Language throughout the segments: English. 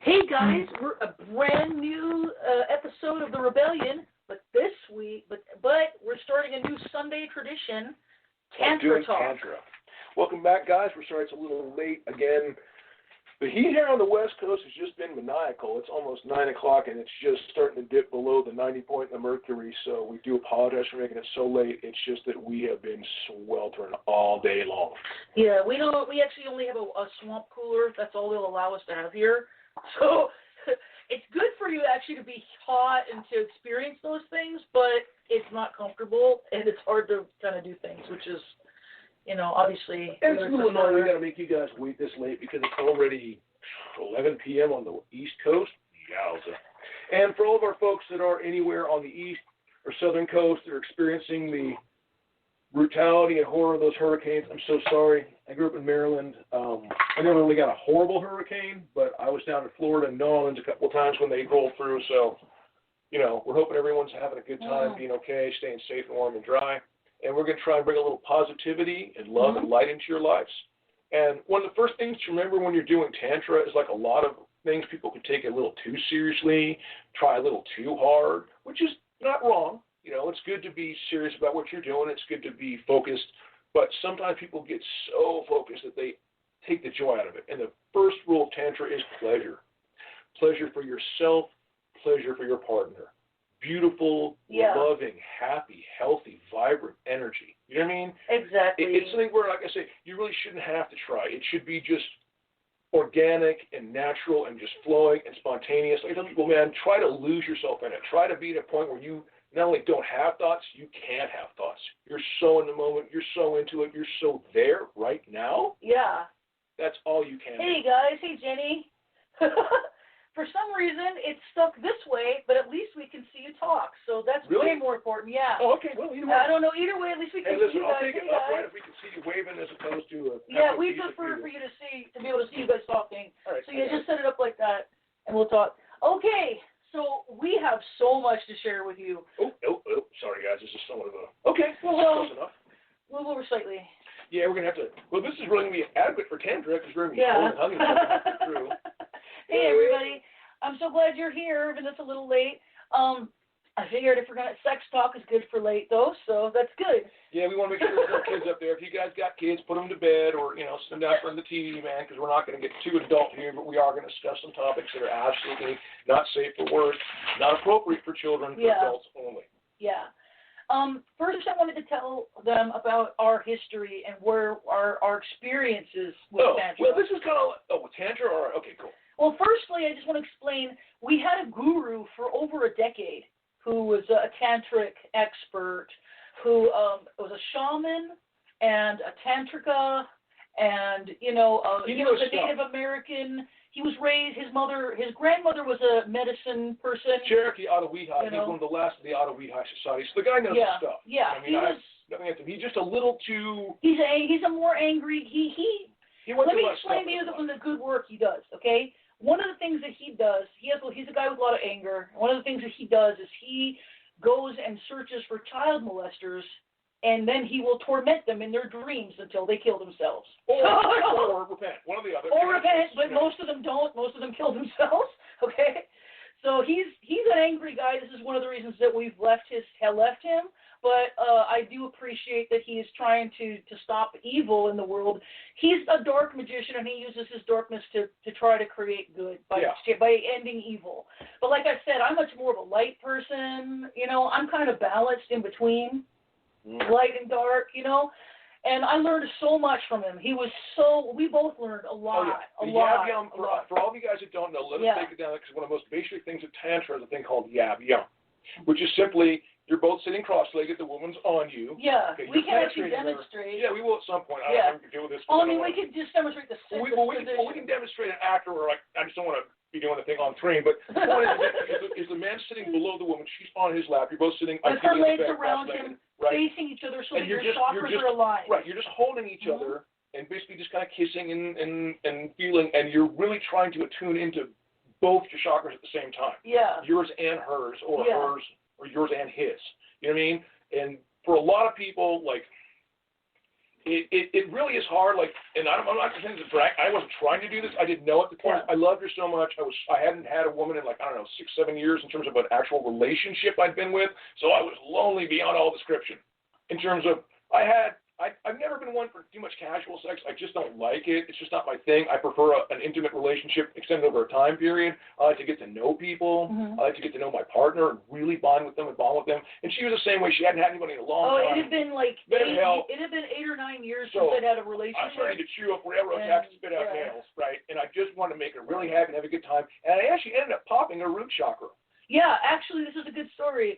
Hey guys, we're a brand new episode of the Rebellion, but this week, but we're starting a new Sunday tradition, Tantra Talk. Tantra. Welcome back, guys. We're sorry it's a little late again. The heat here on the West Coast has just been maniacal. It's almost 9 o'clock, and it's just starting to dip below the 90 point in the mercury, so we do apologize for making it so late. It's just that we have been sweltering all day long. Yeah, we actually only have a swamp cooler. That's all they'll allow us to have here. So it's good for you actually to be hot and to experience those things, but it's not comfortable, and it's hard to kind of do things, which is, obviously. And it's a little annoying we got to make you guys wait this late because it's already 11 p.m. on the East Coast. Yowza. And for all of our folks that are anywhere on the East or Southern Coast that are experiencing the brutality and horror of those hurricanes, I'm so sorry. I grew up in Maryland. I never really got a horrible hurricane, but I was down in Florida and New Orleans a couple of times when they rolled through. So, we're hoping everyone's having a good time, being okay, staying safe and warm and dry. And we're going to try and bring a little positivity and love and light into your lives. And one of the first things to remember when you're doing Tantra is like a lot of things people can take it a little too seriously, try a little too hard, which is not wrong. It's good to be serious about what you're doing. It's good to be focused. But sometimes people get so focused that they take the joy out of it. And the first rule of Tantra is pleasure. Pleasure for yourself, pleasure for your partner. Beautiful, loving, happy, healthy, vibrant energy. You know what I mean? Exactly. It's something where, like I say, you really shouldn't have to try. It should be just organic and natural and just flowing and spontaneous. Like I tell people, man, try to lose yourself in it. Try to be at a point where you not only don't have thoughts, you can't have thoughts. You're so in the moment. You're so into it. You're so there right now. Yeah. That's all you can do. Hey, guys. Hey, Jenny. For some reason, it's stuck this way, but at least we can see you talk. So that's way more important. Yeah. Oh, okay. Well, either way. I don't know. Either way, at least we can see you guys. I'll take it upright if we can see you waving as opposed to a... Yeah, we prefer for you to be able to see you guys talking. All right, so just set it up like that, and we'll talk. Okay. So we have so much to share with you. Oh, sorry, guys. This is somewhat of a... Okay, well, close enough. We'll go over slightly. Yeah, we're going to have to... Well, this is really going to be adequate for Tantra because we're going to be hugging through. Hey, everybody. I'm so glad you're here, even though it's a little late. I figured if we're going to... Sex talk is good for late, though, so that's good. Yeah, we want to make sure there's no kids up there. If you guys got kids, put them to bed or, sit them down in front of the TV, man, because we're not going to get too adult here, but we are going to discuss some topics that are absolutely not safe for work, not appropriate for children, for adults only. Yeah. First, I wanted to tell them about our history and where our experiences with Tantra. Well, this is kind of... with Tantra? All right, okay, cool. Well, firstly, I just want to explain, we had a guru for over a decade who was a tantric expert, who was a shaman and a tantrika, and, he was a Native American. He was raised, his grandmother was a medicine person. Cherokee Ottawee-High. He's one of the last of the Ottawee-High society. So the guy knows his stuff. Yeah, he's just a little too... He's a more angry... Let me explain to you the good work he does, okay? One of the things that he does, he's a guy with a lot of anger. One of the things that he does is he goes and searches for child molesters, and then he will torment them in their dreams until they kill themselves. Or repent. One or the other. Or repent, but most of them don't. Most of them kill themselves, okay? So he's an angry guy. This is one of the reasons that we've left him. But I do appreciate that he is trying to stop evil in the world. He's a dark magician, and he uses his darkness to try to create good by ending evil. But like I said, I'm much more of a light person. I'm kind of balanced in between light and dark, And I learned so much from him. We both learned a lot. For all of you guys that don't know, let us take it down, because one of the most basic things of Tantra is a thing called yab yum, which is simply... You're both sitting cross-legged. The woman's on you. Yeah, we can actually demonstrate. Yeah, we will at some point. I don't know if we can deal with this. We can just demonstrate the sit. We can demonstrate an act where, I just don't want to be doing the thing on screen, but the point is the man sitting below the woman. She's on his lap. You're both sitting. With her legs around him, facing each other, so that your chakras are aligned. Right, you're just holding each other and basically just kind of kissing and feeling, and you're really trying to attune into both your chakras at the same time. Yeah. Yours and hers, or hers. Or yours and his. You know what I mean? And for a lot of people, like, it really is hard. Like, and I'm not saying it's a drag. I wasn't trying to do this. I didn't know at the point. Yeah. I loved her so much. I hadn't had a woman in like, I don't know, 6-7 years in terms of an actual relationship I'd been with. So I was lonely beyond all description. In terms of, I've never been one for too much casual sex. I just don't like it. It's just not my thing. I prefer an intimate relationship extended over a time period. I like to get to know people. Mm-hmm. I like to get to know my partner and really bond with them and bond with them. And she was the same way. She hadn't had anybody in a long time. Oh, it had been like it had been 8 or 9 years since I'd had a relationship. I was ready to chew up railroad tracks and spit out nails, right? And I just wanted to make her really happy and have a good time. And I actually ended up popping her root chakra. Yeah, actually, this is a good story.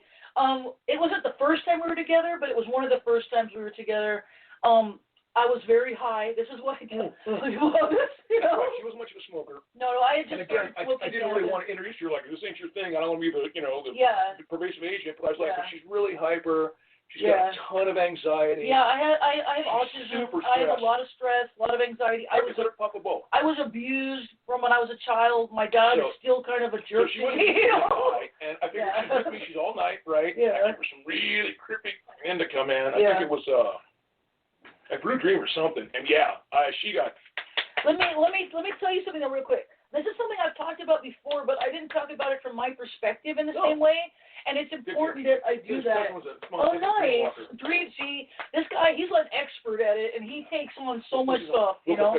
It wasn't the first time we were together, but it was one of the first times we were together. I was very high. This is what I did. You know? She wasn't much of a smoker. No, I had just started smoking. I didn't really want to introduce her like, this ain't your thing. I don't want to be the pervasive agent. But I was like, but she's really hyper. She's got a ton of anxiety. Yeah, I have autism. I have a lot of stress, a lot of anxiety. I was abused from when I was a child. My dad is still kind of a jerk. So she was high, and I figured she's with me. She's all night, right? Yeah. I for some really creepy men to come in. I think it was a Blue Dream or something. And she got. Let me tell you something real quick. This is something I've talked about before, but I didn't talk about it from my perspective in the same way. And it's important that I do that. Oh, nice. See, this guy, he's an expert at it, and he takes on so much stuff, you know.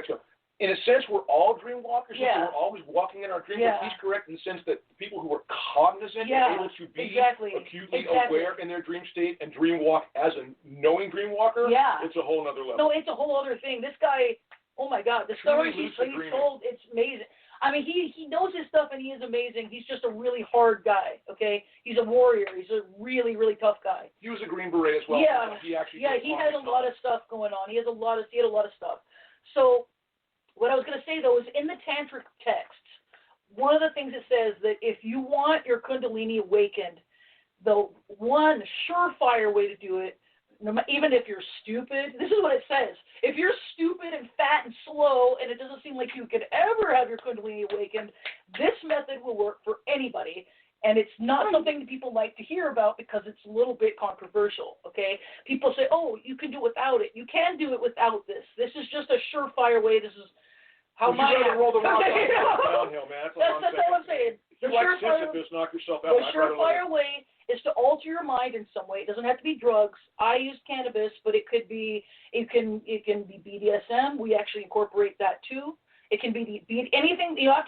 In a sense, we're all dream walkers. Yeah. We're always walking in our dreams. Yeah. But he's correct in the sense that the people who are cognizant are able to be acutely aware in their dream state and dream walk as a knowing dream walker, it's a whole other level. No, it's a whole other thing. This guy, oh my God, the stories he told, it's amazing. I mean, he knows his stuff, and he is amazing. He's just a really hard guy, okay? He's a warrior. He's a really, really tough guy. He was a Green Beret as well. Yeah, he had a lot of stuff going on. He had a lot of stuff. So what I was going to say, though, is in the tantric texts, one of the things it says that if you want your kundalini awakened, the one surefire way to do it, even if you're stupid, this is what it says. If you're stupid and fat and slow and it doesn't seem like you could ever have your kundalini awakened, this method will work for anybody. And it's not something that people like to hear about because it's a little bit controversial, okay? People say, oh, you can do it without it. You can do it without this. This is just a surefire way. This is how my you gotta roll the rock downhill, man. That's all I'm saying. If you like Sisyphus, knock yourself out. The surefire way is to alter your mind in some way. It doesn't have to be drugs. I use cannabis, but it can be BDSM. We actually incorporate that too. It can be anything. You have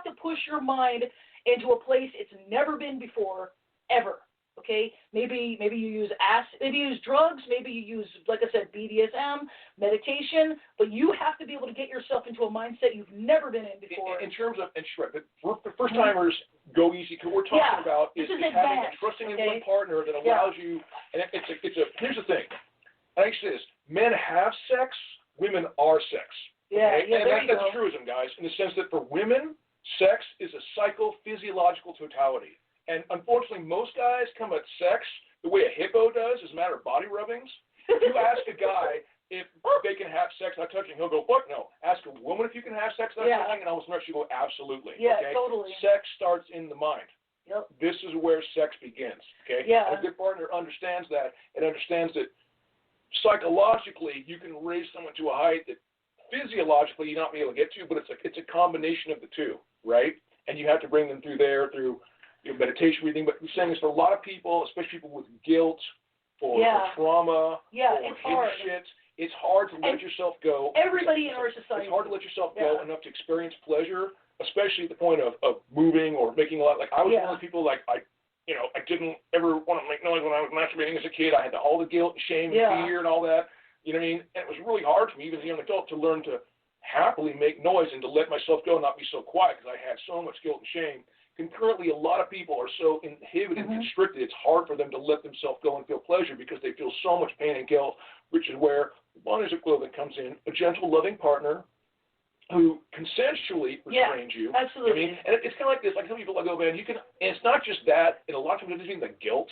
to push your mind into a place it's never been before, ever. Okay? Maybe you use maybe you use drugs, maybe you use, like I said, BDSM, meditation, but you have to be able to get yourself into a mindset you've never been in before. In terms of, for first timers, go easy. Because we're talking about is having a trusting in one partner that allows you. And here's the thing. I say this: men have sex, women are sex. Yeah, okay? And that's a truism, guys, in the sense that for women, sex is a psychophysiological totality. And unfortunately, most guys come at sex the way a hippo does, as a matter of body rubbings. If you ask a guy if they can have sex without touching, he'll go, fuck no. Ask a woman if you can have sex without touching, and almost she'll go, absolutely. Yeah, okay? totally. Sex starts in the mind. Yep. This is where sex begins. Okay? Yeah. And a good partner understands that and understands that psychologically you can raise someone to a height that physiologically you're not be able to get to, but it's a combination of the two, right? And you have to bring them through meditation, breathing. But we're saying this for a lot of people, especially people with guilt or trauma or it's hard. shit. It's hard to let yourself go. Everybody in our society. It's hard to let yourself go enough to experience pleasure, especially at the point of moving or making a lot. Like I was one of those people, like I didn't ever want to make noise when I was masturbating as a kid. I had all the guilt and shame and fear and all that. You know what I mean? And it was really hard for me, even as a young adult, to learn to happily make noise and to let myself go and not be so quiet because I had so much guilt and shame. Concurrently, a lot of people are so inhibited and constricted, it's hard for them to let themselves go and feel pleasure because they feel so much pain and guilt, which is where bondage equivalent comes in, a gentle, loving partner who consensually restrains you. Absolutely. I mean, and it's kind of like this, like some people go, man, and it's not just that, and a lot of times it isn't even the guilt.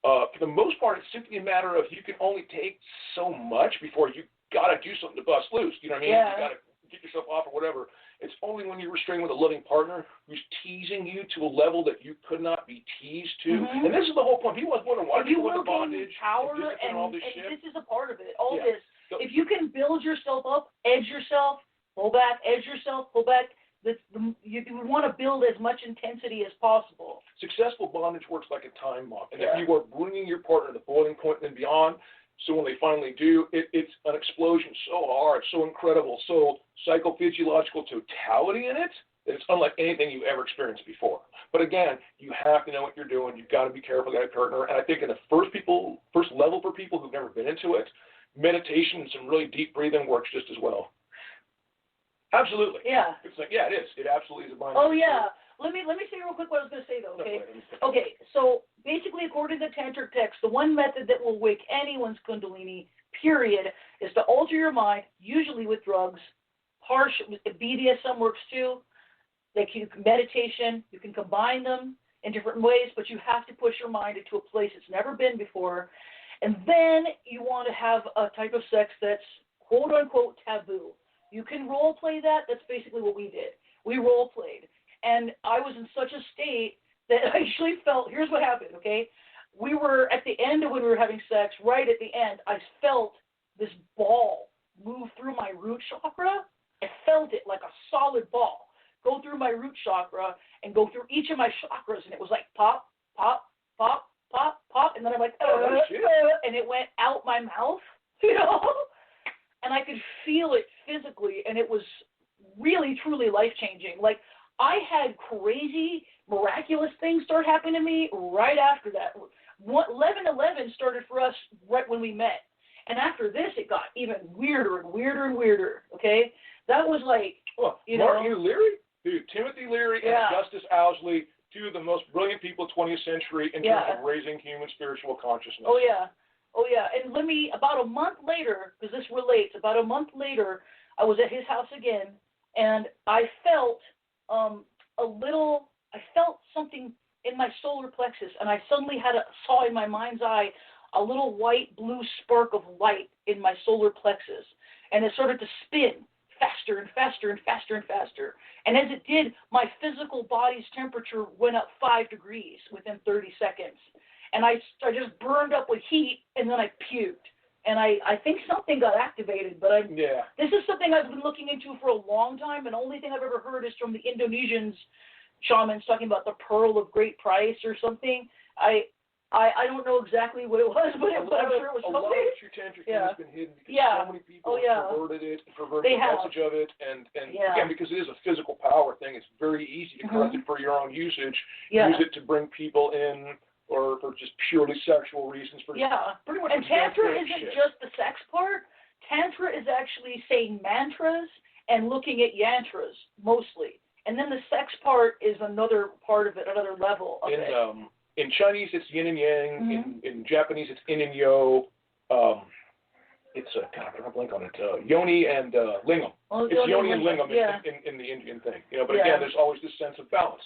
For the most part, it's simply a matter of you can only take so much before you got to do something to bust loose. You know what I mean? Yeah. You got to get yourself off or whatever. It's only when you're restrained with a loving partner who's teasing you to a level that you could not be teased to. And this is the whole point. People always wonder why people go into bondage, power, and all this and shit. this is a part of it. All this. If you can build yourself up, edge yourself, pull back, edge yourself, pull back, you want to build as much intensity as possible. Successful bondage works like a time bomb. And if you are bringing your partner to the boiling point and beyond, so when they finally do, it's an explosion so hard, so incredible, so psychophysiological totality in it, that it's unlike anything you've ever experienced before. But again, you have to know what you're doing. You've got to be careful with that partner. And I think in the first level for people who've never been into it, meditation and some really deep breathing works just as well. Absolutely. Yeah. It's like, yeah, it is. It absolutely is a mind. Oh, yeah. Let me say real quick what I was going to say, though, okay? Okay, so basically, according to the Tantric text, the one method that will wake anyone's Kundalini, period, is to alter your mind, usually with drugs. Harsh BDSM works too. Like meditation, you can combine them in different ways, but you have to push your mind into a place it's never been before. And then you want to have a type of sex that's quote-unquote taboo. You can role play that. That's basically what we did. We role played. And I was in such a state that I actually felt, here's what happened, okay? We were at the end of when we were having sex, right at the end, I felt this ball move through my root chakra. I felt it like a solid ball go through my root chakra and go through each of my chakras. And it was like pop, pop, pop, pop, pop. And then I'm like, and it went out my mouth, you know? And I could feel it physically, and it was really, truly life-changing. Like, I had crazy, miraculous things start happening to me right after that. 11/11 started for us right when we met. And after this, it got even weirder and weirder and weirder, okay? That was like, Martin Leary, dude, Timothy Leary and Augustus Owsley, two of the most brilliant people of the 20th century in terms of raising human spiritual consciousness. Oh, yeah. Oh, yeah, and about a month later, because this relates, about a month later, I was at his house again, and I felt I felt something in my solar plexus, and I suddenly saw in my mind's eye a little white-blue spark of light in my solar plexus, and it started to spin faster and faster and faster and faster. And as it did, my physical body's temperature went up 5 degrees within 30 seconds. And I just burned up with heat, and then I puked. And I think something got activated, but this is something I've been looking into for a long time, and the only thing I've ever heard is from the Indonesians, shamans talking about the pearl of great price or something. I don't know exactly what it was, but I'm sure it was something. A lot of true tantric has been hidden because so many people have perverted the message of it, and again, because it is a physical power thing, it's very easy to corrupt it for your own usage, use it to bring people in, or for just purely sexual reasons. Pretty much. And Tantra isn't just the sex part. Tantra is actually saying mantras and looking at yantras, mostly. And then the sex part is another part of it, another level of it. In Chinese, it's yin and yang. In Japanese, it's yin and yo. It's God, I'm gonna blank on it. Yoni and lingam. It's yoni and lingam in the Indian thing. But again, there's always this sense of balance.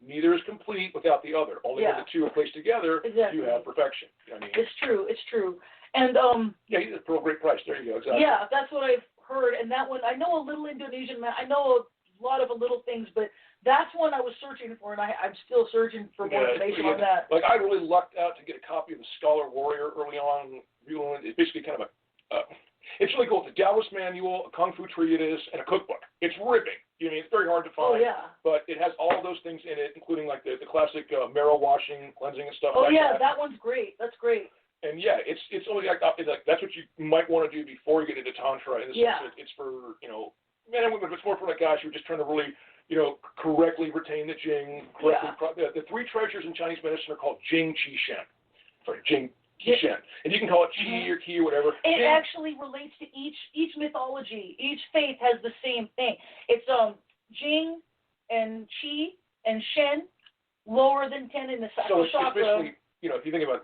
Neither is complete without the other. Only when the two are placed together, you have perfection. It's true. It's true. And he's a pearl of great price. There you go. Exactly. Yeah, that's what I've heard. And that one, I know a little Indonesian. I know a lot of little things, but that's one I was searching for, and I'm still searching for more information on that. Like, I really lucked out to get a copy of the Scholar Warrior early on. It's basically kind of it's really cool. It's a Taoist manual, a Kung Fu treatise, and a cookbook. It's ripping. It's very hard to find. But it has all those things in it, including like the classic marrow washing, cleansing, and stuff like that. That one's great. That's great. And it's only like that's what you might want to do before you get into Tantra. In the sense that it's for men and women, but it's more for like guys who are just trying to really correctly retain the Jing. The three treasures in Chinese medicine are called Jing, Qi, Shen. Sorry, Jing, Qi, Shen. And you can call it Qi or Qi or whatever. It actually relates to each mythology. Each faith has the same thing. It's Jing and Qi and Shen, lower than 10 in the sacral chakra. So it's basically, if you think about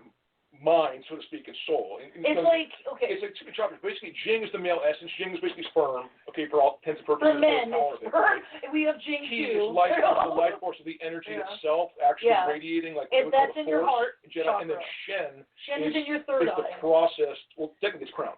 mind, so to speak, and soul. It's like two chakras. Basically, Jing is the male essence. Jing is basically sperm. Okay, for all intents and purposes. For men, it's sperm. We have Jing too. Qi is life, the life force of the energy itself, actually radiating like that's in your heart chakra. And then Shen is in your third eye. The process. Well, technically, it's crown.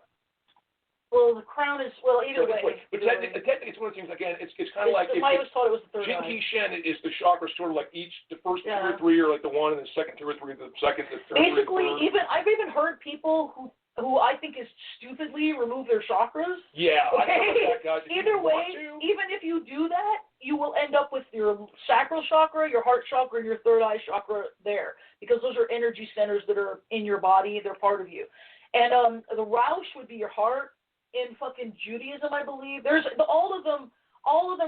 Well, the crown is either way. But technically, it's one of the things. Again, it's kind of like. I always thought it was the third eye. Jing, Qi, Shen is the chakra, sort of like the first 2 or 3 are like the one, and the second 2 or 3 the second, the third. Basically, I've even heard people who who I think is stupidly remove their chakras. Yeah, Okay? I know that, guys. If Either you way, want to. even if you do that, you will end up with your sacral chakra, your heart chakra, and your third eye chakra there, because those are energy centers that are in your body. They're part of you. And the Rausch would be your heart. In fucking Judaism, I believe, there's all of them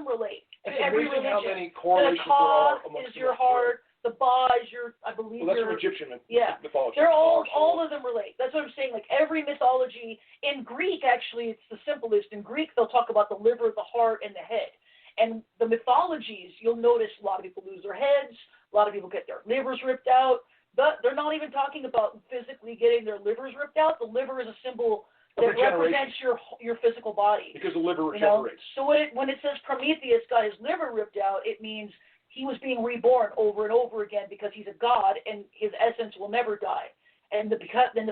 relate. It's Every amazing how religion. many correlations there are amongst is your heart. The Ba is your, I believe. Well, that's from Egyptian mythology. They're all of them relate. That's what I'm saying. Like every mythology in Greek, actually, it's the simplest. In Greek, they'll talk about the liver, the heart, and the head. And the mythologies, you'll notice a lot of people lose their heads. A lot of people get their livers ripped out. But they're not even talking about physically getting their livers ripped out. The liver is a symbol that represents your physical body. Because the liver regenerates. So when it says Prometheus got his liver ripped out, it means he was being reborn over and over again because he's a god and his essence will never die. And the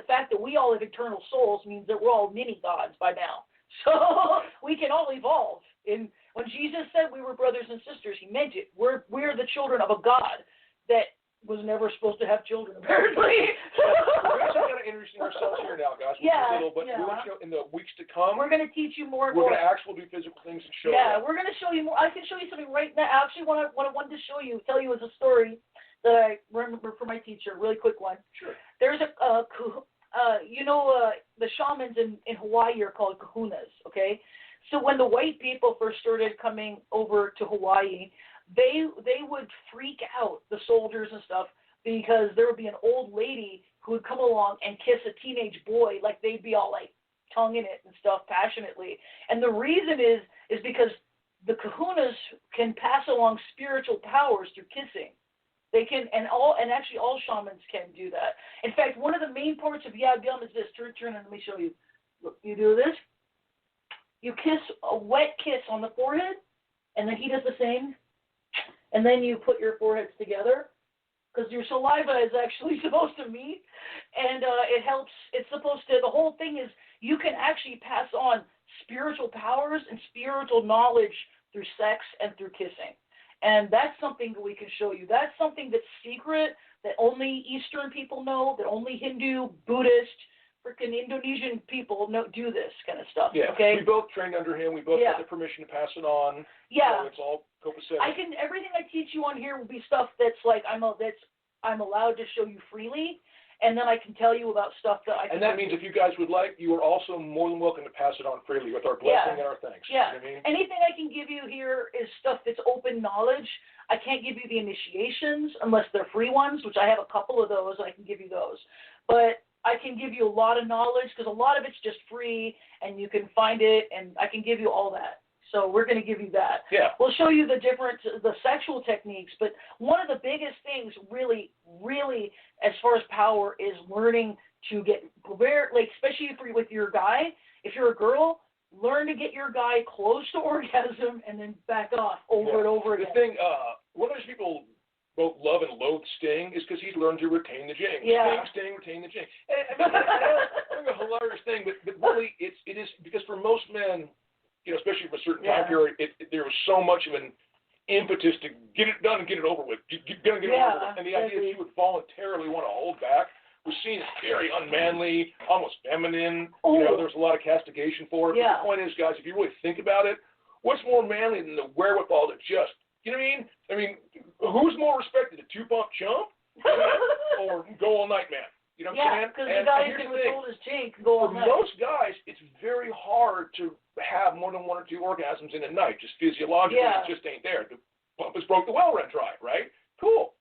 fact that we all have eternal souls means that we're all mini gods by now. So we can all evolve. And when Jesus said we were brothers and sisters, he meant it. We're the children of a God that was never supposed to have children, apparently. We're actually kind of introducing ourselves here now, guys. But we want to show in the weeks to come. We're going to teach you more. We're going to actually do physical things and show. Yeah, we're going to show you more. I can show you something right now. Actually, what I wanted to tell you is a story that I remember from my teacher. Really quick one. Sure. There's the shamans in Hawaii are called kahunas. Okay, so when the white people first started coming over to Hawaii, they would freak out, the soldiers and stuff, because there would be an old lady who would come along and kiss a teenage boy, like they'd be all like tongue in it and stuff passionately. And the reason is because the kahunas can pass along spiritual powers through kissing. They can, and actually all shamans can do that. In fact, one of the main parts of Yab Yum is this. Turn and let me show you. Look, you do this. You kiss a wet kiss on the forehead, and then he does the same. And then you put your foreheads together, because your saliva is actually supposed to meet, and it helps. It's supposed to. The whole thing is you can actually pass on spiritual powers and spiritual knowledge through sex and through kissing, and that's something that we can show you. That's something that's secret, that only Eastern people know, that only Hindu, Buddhist, freaking Indonesian people do this kind of stuff. Yeah. Okay. We both trained under him. We both got the permission to pass it on. Yeah. So it's all copacetic. Everything I teach you on here will be stuff that's like I'm allowed to show you freely, and then I can tell you about stuff that I can. And that means if you guys would like, you are also more than welcome to pass it on freely with our blessing and our thanks. Yeah. You know what I mean? Anything I can give you here is stuff that's open knowledge. I can't give you the initiations unless they're free ones, which I have a couple of those, and I can give you those. But I can give you a lot of knowledge because a lot of it's just free and you can find it, and I can give you all that. So we're going to give you that. Yeah. We'll show you the sexual techniques, but one of the biggest things really, really, as far as power is learning to get, especially with your guy, if you're a girl, learn to get your guy close to orgasm and then back off over and over again. The thing, one of those people both love and loathe Sting is because he's learned to retain the jing. Yeah. Sting, retain the jing. And I know it's a hilarious thing, but really it is because for most men, especially for a certain time period, there was so much of an impetus to get it done and get it over with. Get it over with. And the idea that you would voluntarily want to hold back was seen as very unmanly, almost feminine. There was a lot of castigation for it. Yeah. But the point is, guys, if you really think about it, what's more manly than the wherewithal to just, you know what I mean? I mean, who's more respected, a two-pump chump or go all-night man? You know what I'm saying? Yeah, because the guy who can withhold his jink can go all night. For most guys, it's very hard to have more than one or two orgasms in a night, just physiologically. It just ain't there. The pump has broke, the well ran dry, right? Cool.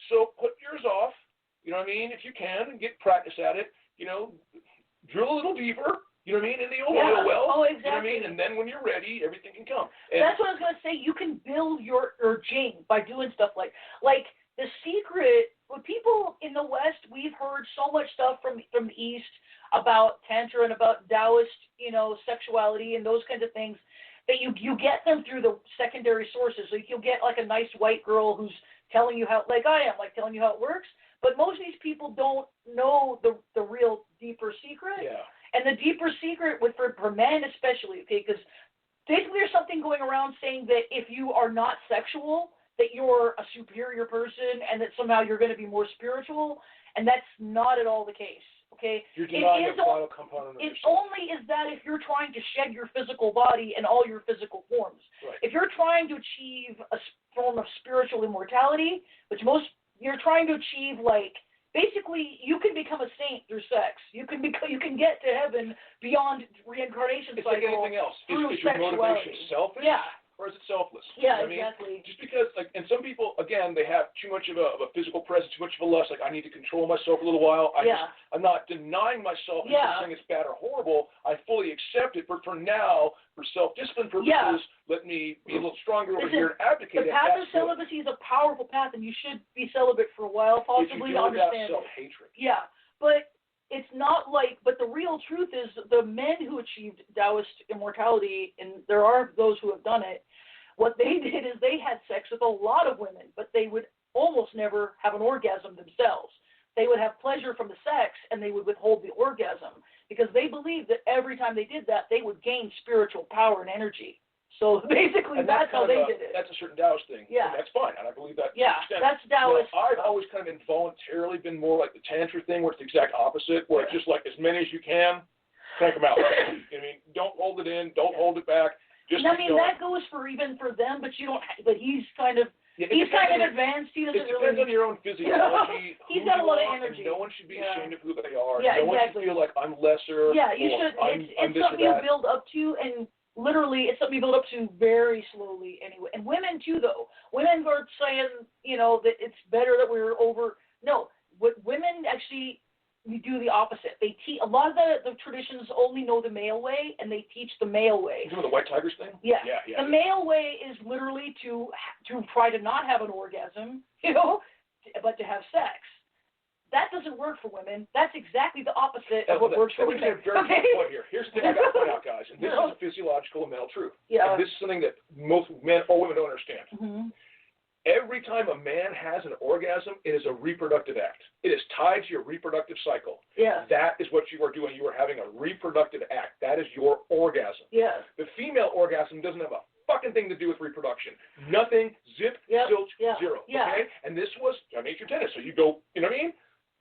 So put yours off, you know what I mean, if you can, and get practice at it. Drill a little deeper, you know what I mean, in the oil well. Oh, exactly. You know what I mean? And then when you're ready, everything can come. That's what I was going to say. You can build your jing by doing stuff like the secret. With people in the West, we've heard so much stuff from the East about Tantra and about Taoist, sexuality and those kinds of things that you get them through the secondary sources. So you'll get like a nice white girl who's telling you how, like I am, like telling you how it works. But most of these people don't know the real deeper secret. Yeah. And the deeper secret for men especially, okay, because basically there's something going around saying that if you are not sexual, that you're a superior person and that somehow you're going to be more spiritual, and that's not at all the case. Okay? You're denying the vital component of It yourself. only is that if you're trying to shed your physical body and all your physical forms. Right. If you're trying to achieve a form of spiritual immortality, which you're trying to achieve, like, basically, you can become a saint through sex. You can get to heaven beyond reincarnation It's cycle like anything else. through Is your motivation sexuality. selfish? Yeah. Or is it selfless? Yeah, You know what exactly. I mean? Just because, like, and some people, again, they have too much of a physical presence, too much of a lust. Like, I need to control myself a little while. I'm not denying myself and saying it's bad or horrible. I fully accept it. But for now, for self-discipline purposes, let me be a little stronger over here and advocate it. The path of celibacy is a powerful path, and you should be celibate for a while, possibly to understand it. Self-hatred. Yeah, but it's not like, but the real truth is the men who achieved Taoist immortality, and there are those who have done it, what they did is they had sex with a lot of women, but they would almost never have an orgasm themselves. They would have pleasure from the sex, and they would withhold the orgasm, because they believed that every time they did that, they would gain spiritual power and energy. So basically, that's how they did it. That's a certain Taoist thing. Yeah. And that's fine, and I believe that. Yeah, that's Taoist. I've always kind of involuntarily been more like the Tantra thing, where it's the exact opposite, where it's just like as many as you can, crank them out. I mean, don't hold it in, don't hold it back. Just I mean, that goes even for them, but you don't. But he's kind of advanced. He doesn't really. It depends on your own physiology. He's got a lot of energy. And no one should be ashamed of who they are. Yeah, no one should feel like I'm lesser. Yeah, you should. It's something you build up to, and literally, it's something you build up to very slowly. Anyway, and women too, though. Women are saying, that it's better that we're over. No, women actually. We do the opposite. They teach a lot of the traditions only know the male way, and they teach the male way. You know the White Tigers thing? Yeah. The male way is literally to try to not have an orgasm, but to have sex. That doesn't work for women. That's exactly the opposite of what works for women. Let me say a very good point here. Here's the thing I got to point out, guys, and this is a physiological and mental truth. Yeah. And this is something that most men or women don't understand. Mm-hmm. Every time a man has an orgasm, it is a reproductive act. It is tied to your reproductive cycle. Yeah. That is what you are doing. You are having a reproductive act. That is your orgasm. Yeah. The female orgasm doesn't have a fucking thing to do with reproduction. Nothing, zip, zilch, zero. Yeah. Okay? And this was, I made your tennis, so you go, you know what I mean?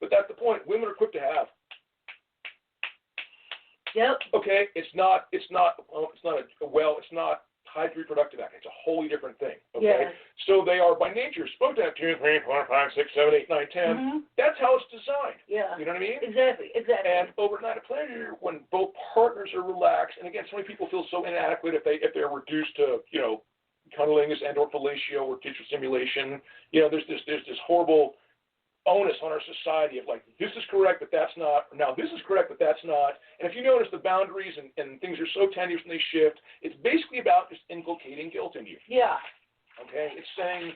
But that's the point. Women are quick to have. Yep. Okay, it's not tied to reproductive act. It's a wholly different thing. Okay? Yeah. So they are by nature supposed to have 2, 3, 4, 5, 6, 7, 8, 9, 10. Mm-hmm. That's how it's designed. Yeah. You know what I mean? Exactly. And overnight of pleasure, when both partners are relaxed, and again, so many people feel so inadequate if they're reduced to, cunnilingus and or fellatio or digital stimulation. There's this horrible onus on our society of like, this is correct, but that's not. Now this is correct, but that's not. And if you notice the boundaries and things are so tenuous and they shift, it's basically about just inculcating guilt in you. Yeah. Okay? It's saying,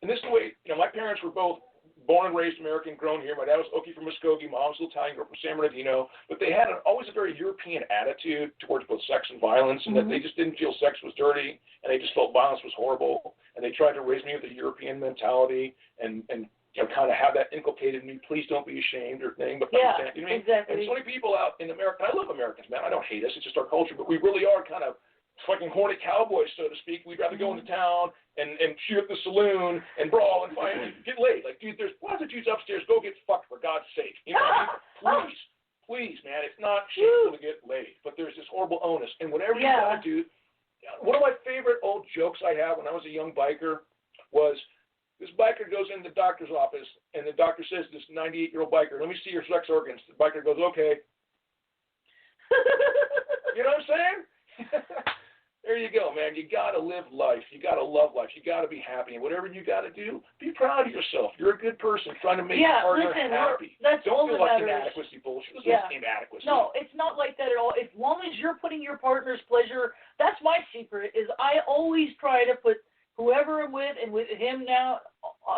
and this is the way, my parents were both born and raised American, grown here. My dad was Okie from Muskogee, Mom was Italian, grew up from San Bernardino, but they had always a very European attitude towards both sex and violence, and that they just didn't feel sex was dirty, and they just felt violence was horrible, and they tried to raise me with a European mentality, and kind of have that inculcated in me, please don't be ashamed or thing. But yeah, you know what I mean? Exactly. And so many people out in America, I love Americans, man. I don't hate us. It's just our culture. But we really are kind of fucking horny cowboys, so to speak. We'd rather go into town and shoot at the saloon and brawl and fight and get laid. Like, dude, there's prostitutes upstairs. Go get fucked, for God's sake. You know what I mean? Please, man. It's not shameful to get laid. But there's this horrible onus. And whatever you want to do, one of my favorite old jokes I had when I was a young biker was, this biker goes in the doctor's office, and the doctor says to this 98-year-old biker, let me see your sex organs. The biker goes, okay. You know what I'm saying? There you go, man. You got to live life. You got to love life. You got to be happy. And whatever you got to do, be proud of yourself. You're a good person trying to make your partner happy. Don't feel like inadequacy bullshit. This is inadequacy. No, it's not like that at all. As long as you're putting your partner's pleasure, that's my secret, is I always try to put whoever I'm with, and with him now,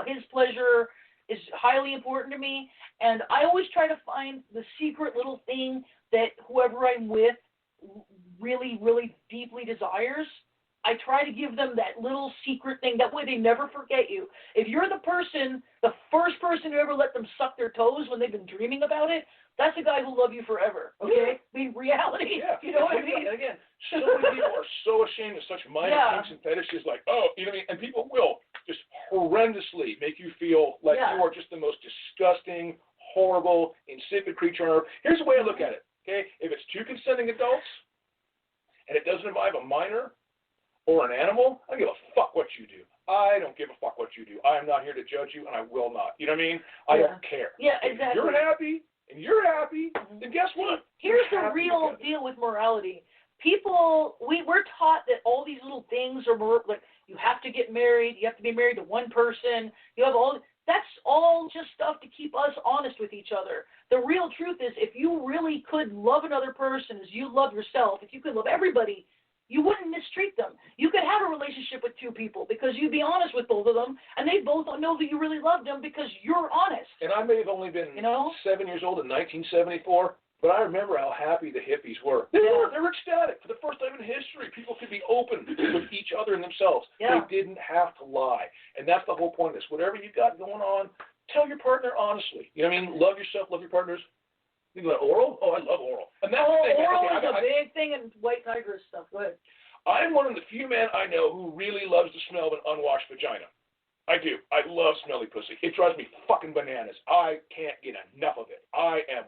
his pleasure is highly important to me. And I always try to find the secret little thing that whoever I'm with really, really deeply desires. I try to give them that little secret thing. That way they never forget you. If you're the first person who ever let them suck their toes when they've been dreaming about it, that's a guy who'll love you forever. Okay? In reality, you know what I mean? And again, so many people are so ashamed of such minor kinks and fetishes, like, oh, you know what I mean? And people will just horrendously make you feel like you are just the most disgusting, horrible, insipid creature on earth. Here's the way I look at it, okay? If it's two consenting adults and it doesn't involve a minor or an animal, I don't give a fuck what you do. I don't give a fuck what you do. I am not here to judge you, and I will not. You know what I mean? I don't care. Yeah, exactly. If you're happy and you're happy, then guess what? Here's the real deal with morality. People, we're taught that all these little things are like you have to get married, you have to be married to one person, you have all. That's all just stuff to keep us honest with each other. The real truth is, if you really could love another person as you love yourself, if you could love everybody, you wouldn't mistreat them. You could have a relationship with two people because you'd be honest with both of them, and they both know that you really love them because you're honest. And I may have only been 7 years old in 1974, but I remember how happy the hippies were. They were ecstatic. For the first time in history, people could be open with each other and themselves. They didn't have to lie. And that's the whole point of this. Whatever you got going on, tell your partner honestly. You know what I mean? Love yourself, love your partners. You got oral? Oh, I love oral. And that's the thing. Oral is a big thing in white tiger stuff. Go ahead. I'm one of the few men I know who really loves the smell of an unwashed vagina. I do. I love smelly pussy. It drives me fucking bananas. I can't get enough of it. I am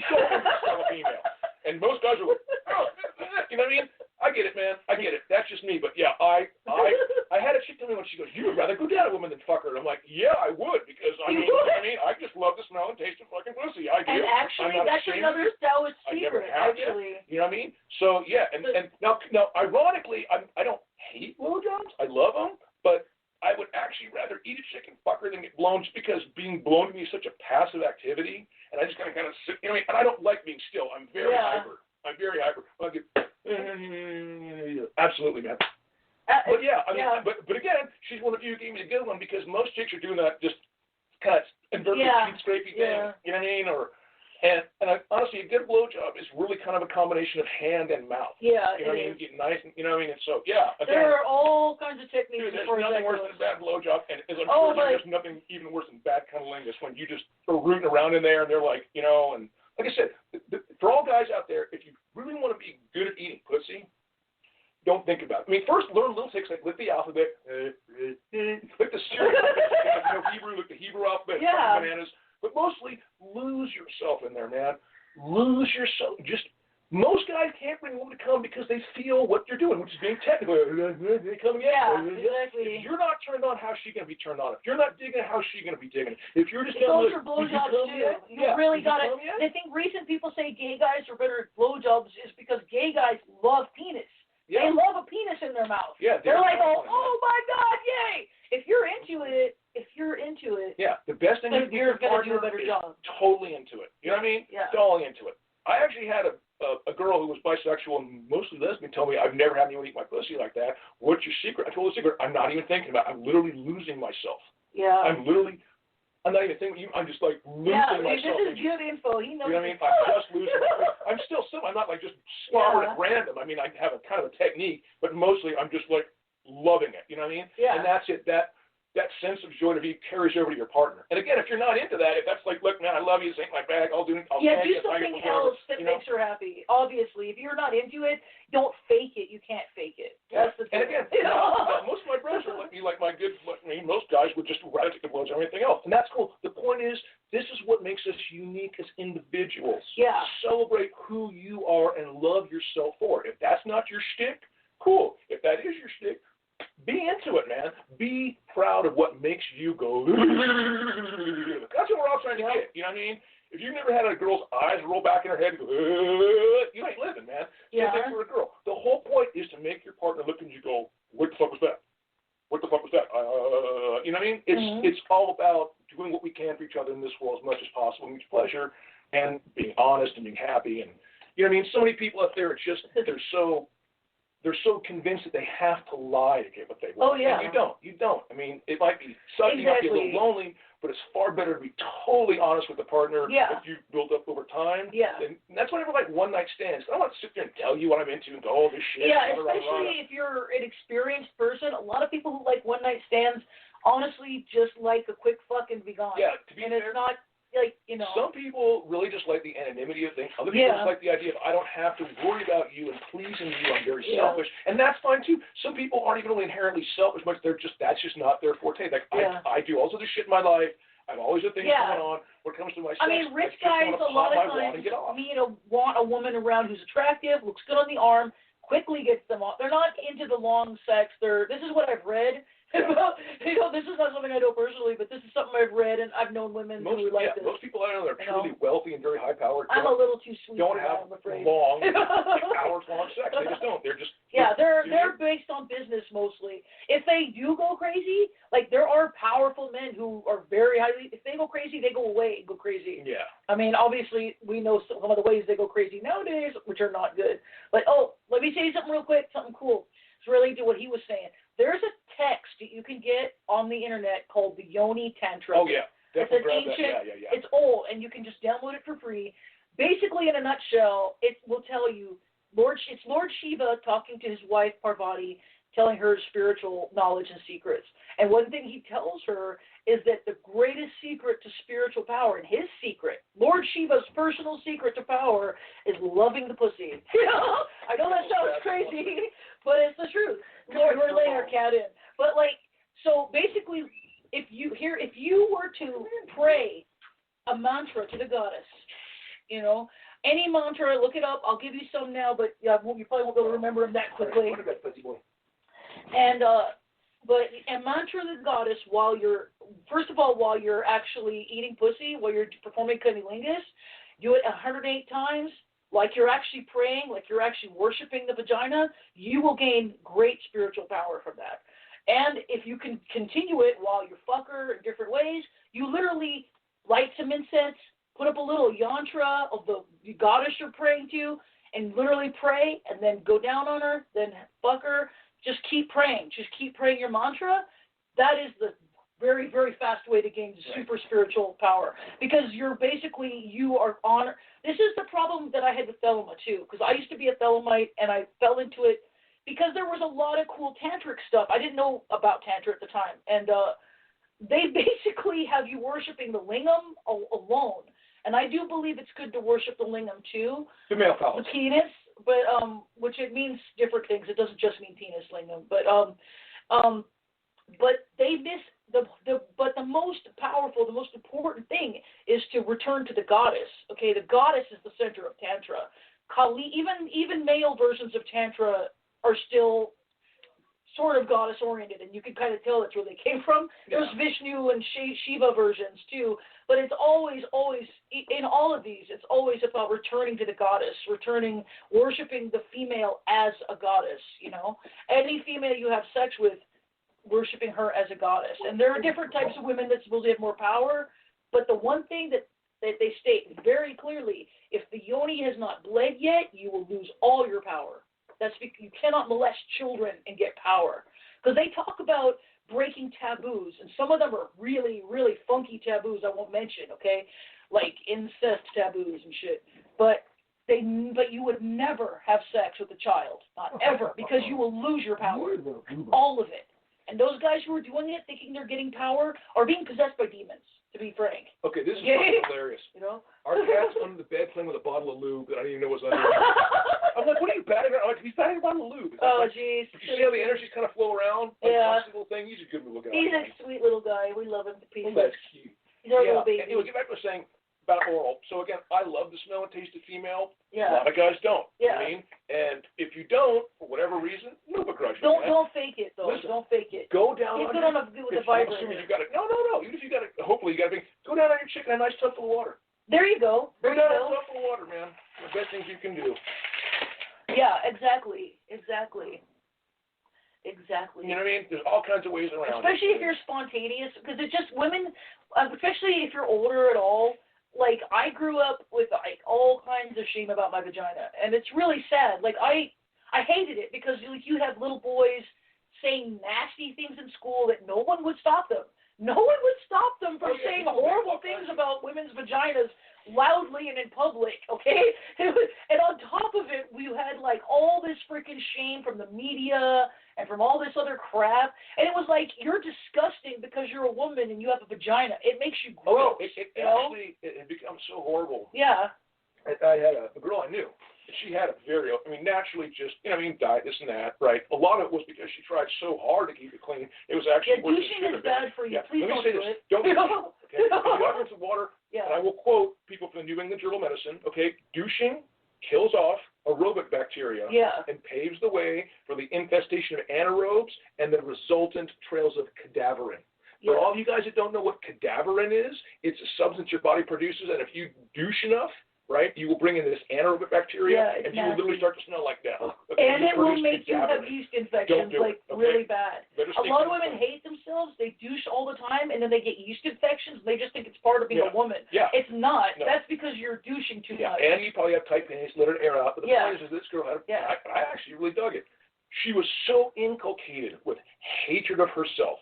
so a female. And most guys are like, oh, you know what I mean? I get it, man. I get it. That's just me. But yeah, I had a chick tell me when she goes, you would rather go down a woman than fuck her. And I'm like, yeah, I would because I just love the smell and taste of fucking pussy. I do. And actually, that's another Taoist secret. Actually, you know what I mean? So yeah, and now ironically, I don't hate blowjobs. I love them, but I would actually rather eat a chick and fuck her than get blown, just because being blown to me is such a passive activity, and I just kind of sit, you know what I mean? And I don't like being still. I'm very hyper. Absolutely, man. But yeah, I mean, but again, she's one of you who gave me a good one, because most chicks are doing that just kind of inverted cheek scrapey thing, you know what I mean? And honestly, a good blowjob is really kind of a combination of hand and mouth. Yeah, you know what I mean? Get nice, you know what I mean? And so, yeah. Again, there are all kinds of techniques. Dude, there's nothing worse than a bad blowjob, and as I'm sure there's nothing even worse than bad cunnilingus, when you just are rooting around in there, and they're like, you know, and like I said, for all guys out there, if you really want to be good at eating pussy, don't think about it. I mean, first learn little tricks like lick the alphabet, lick the Syriac alphabet, Hebrew, lick the Hebrew alphabet, bananas. But mostly, lose yourself in there, man. Lose yourself. Just most guys can't bring a woman to come because they feel what they're doing, which is being technical. They come exactly. If you're not turned on, how's she going to be turned on? If you're not digging, how's she going to be digging? If you're just those are blowjobs too. You really got to. I think recent people say gay guys are better at blowjobs is because gay guys love penis. Yeah. They love a penis in their mouth. Yeah, they're like, oh my God, yay! If you're into it, yeah, the best thing you're going to do a better job. Totally into it. You know what I mean? Yeah. Totally into it. I actually had a girl who was bisexual and mostly lesbian tell me, I've never had anyone eat my pussy like that. What's your secret? I told her the secret. I'm not even thinking about it. I'm literally losing myself. Yeah. I'm not even thinking. I'm just like losing myself. This is good info. He knows. You know what I mean? I'm just losing myself. I'm still simple. I'm not like just slobbering at random. I mean, I have a kind of a technique, but mostly I'm just like loving it. You know what I mean? Yeah. And that's it. That sense of joy to be carries over to your partner. And again, if you're not into that, if that's like, look, man, I love you, this ain't my bag, I'll do something else that makes her happy. Obviously, if you're not into it, don't fake it. You can't fake it. That's the thing. And again, most of my brothers are like me, like most guys would just rather take the blows or anything else. And that's cool. The point is, this is what makes us unique as individuals. Yeah. Celebrate who you are and love yourself for it. If that's not your shtick, cool. If that is your shtick, be into it, man. Be proud of what makes you go. That's what we're all trying to get. You know what I mean? If you've never had a girl's eyes roll back in her head and go, you ain't living, man. Same thing for a girl. The whole point is to make your partner look and you go, what the fuck was that? What the fuck was that? You know what I mean? It's all about doing what we can for each other in this world as much as possible, mutual pleasure, and being honest and being happy. And you know what I mean? So many people out there are just they're so convinced that they have to lie to get what they want. Oh, yeah. And you don't. I mean, it might be sucky, you might be a little lonely, but it's far better to be totally honest with the partner if you build up over time. Yeah. And that's why I never like one-night stands. I don't want to sit there and tell you what I'm into and go, oh, this shit. Yeah, especially if you're an experienced person. A lot of people who like one-night stands honestly just like a quick fuck and be gone. Yeah, to be and fair, like, you know. Some people really just like the anonymity of things. Other people just like the idea of, I don't have to worry about you and pleasing you. I'm very selfish. And that's fine, too. Some people aren't even really inherently selfish, but that's just not their forte. Like, I do all sorts of shit in my life. I have always had things going on. When it comes to my sex, I mean, rich guys a lot of times want a woman around who's attractive, looks good on the arm, quickly gets them off. They're not into the long sex. This is what I've read. You know, this is not something I know personally, but this is something I've read, and I've known women who like this. Most people I know that are truly wealthy and very high-powered I'm a little too sweet don't for have that, I'm afraid. long, hours-long sex. They just don't. They're just... They're based on business mostly. If they do go crazy, like there are powerful men who are very highly, if they go crazy, they go away and go crazy. Yeah. I mean, obviously, we know some of the ways they go crazy nowadays, which are not good. But, let me tell you something real quick, something cool. It's related to what he was saying. There's a text that you can get on the internet called the Yoni Tantra. Oh, yeah. It's an ancient, it's old, and you can just download it for free. Basically, in a nutshell, it will tell you, it's Lord Shiva talking to his wife, Parvati, telling her spiritual knowledge and secrets. And one thing he tells her is that the greatest secret to spiritual power, and his secret, Lord Shiva's personal secret to power, is loving the pussy. I know that sounds crazy, but it's the truth. Lord, we're laying our cat in. But so basically, if you were to pray a mantra to the goddess, any mantra, look it up. I'll give you some now, but you probably won't be able to remember them that quickly. And but a mantra to the goddess while you're actually eating pussy, while you're performing cunnilingus, do it 108 times, like you're actually praying, like you're actually worshiping the vagina. You will gain great spiritual power from that. And if you can continue it while you fuck her in different ways, you literally light some incense, put up a little yantra of the goddess you're praying to, and literally pray, and then go down on her, then fuck her. Just keep praying. Just keep praying your mantra. That is the very, very fast way to gain super spiritual power. Because you are on. This is the problem that I had with Thelema, too. Because I used to be a Thelemite, and I fell into it because there was a lot of cool tantric stuff. I didn't know about Tantra at the time. And they basically have you worshiping the lingam alone. And I do believe it's good to worship the lingam, too. The male phallus. The penis. But which it means different things. It doesn't just mean penis lingam. But they miss the most powerful, the most important thing is to return to the goddess. Okay, the goddess is the center of Tantra. Kali, even male versions of Tantra are still sort of goddess oriented, and you can kind of tell that's where they came from. There's Vishnu and Shiva versions too, but it's always in all of these, it's always about returning to the goddess, worshiping the female as a goddess. Any female you have sex with, worshiping her as a goddess. And there are different types of women that supposedly have more power, but the one thing that they state very clearly, if the yoni has not bled yet, you will lose all your power. That's because you cannot molest children and get power. Because they talk about breaking taboos, and some of them are really, really funky taboos I won't mention, okay? Like incest taboos and shit. But you would never have sex with a child. Not ever, because you will lose your power. All of it. And those guys who are doing it, thinking they're getting power, are being possessed by demons, to be frank. Okay, this is fucking hilarious. Our cat's under the bed playing with a bottle of lube that I didn't even know was under it. I'm like, what are you batting around? I'm like, he's batting a bottle of lube. Jeez. Did you see how the energy's kind of flow around? Like little thing. He's a good little guy. He's a sweet little guy. We love him to pieces. That's cute. He's our little baby. Anyway, get back to saying about oral. So again, I love the smell and taste of female. Yeah. A lot of guys don't. Yeah. I mean, and if you don't, for whatever reason, no begrudge. Don't fake it though. Listen, don't fake it. Go down. Keep it on with a vibrator. Assuming you got it. No. Even if you got it, hopefully you got it. Go down on your chick in a nice tub full of water. There you go. Go down in a tub full of water, man. The best things you can do. Yeah, exactly. You know what I mean? There's all kinds of ways around Especially if you're spontaneous, because it's just women, especially if you're older at all. Like, I grew up with, all kinds of shame about my vagina, and it's really sad. Like, I hated it, because, you have little boys saying nasty things in school that no one would stop them. No one would stop them from saying horrible things about women's vaginas loudly and in public, okay? And on top of it, we had, all this freaking shame from the media and and from all this other crap. And it was like, you're disgusting because you're a woman and you have a vagina. It makes you gross. It becomes so horrible. Yeah. I had a girl I knew. She had a very, naturally just, diet, this and that, right? A lot of it was because she tried so hard to keep it clean. It was actually worse than it should have been. Douching is bad for you. Yeah. Please don't do it. Don't do it. Okay? If you water, yeah. And I will quote people from the New England Journal of Medicine, okay? Douching kills off aerobic bacteria and paves the way for the infestation of anaerobes and the resultant trails of cadaverin. For all of you guys that don't know what cadaverin is, it's a substance your body produces, and if you douche enough, right, you will bring in this anaerobic bacteria, and you will literally start to smell like death. Okay? And it will make you have yeast infections, really bad. A lot of women hate themselves. They douche all the time, and then they get yeast infections. They just think it's part of being a woman. Yeah. It's not. No. That's because you're douching too much. And you probably have tight panties, let it air out. But the point is this girl had I actually really dug it. She was so inculcated with hatred of herself.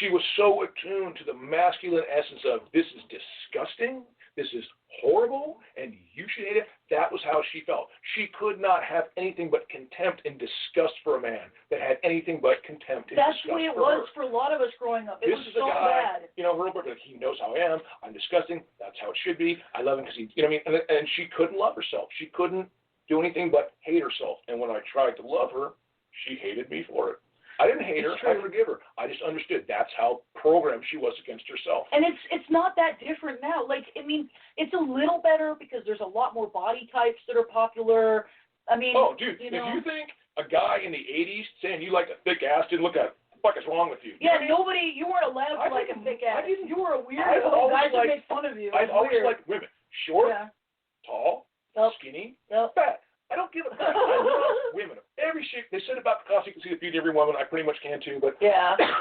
She was so attuned to the masculine essence of this is disgusting, this is horrible, and you should hate it. That was how she felt. She could not have anything but contempt and disgust for a man that had anything but contempt and disgust for her. That's the way it was for a lot of us growing up. It was so bad. He knows how I am. I'm disgusting. That's how it should be. I love him because he, and she couldn't love herself. She couldn't do anything but hate herself. And when I tried to love her, she hated me for it. I didn't hate her. I forgive her. I just understood that's how programmed she was against herself. And it's not that different now. It's a little better because there's a lot more body types that are popular. Oh, dude, if you think a guy in the 80s saying you like a thick ass didn't look at what the fuck is wrong with you? Yeah, you weren't allowed to like a thick ass. You were a weirdo. Guys would make fun of you. I've always liked women. Short, tall, skinny, fat. I don't give a fuck. I love women of every shape. They said about Picasso, you can see the beauty of every woman. I pretty much can too. But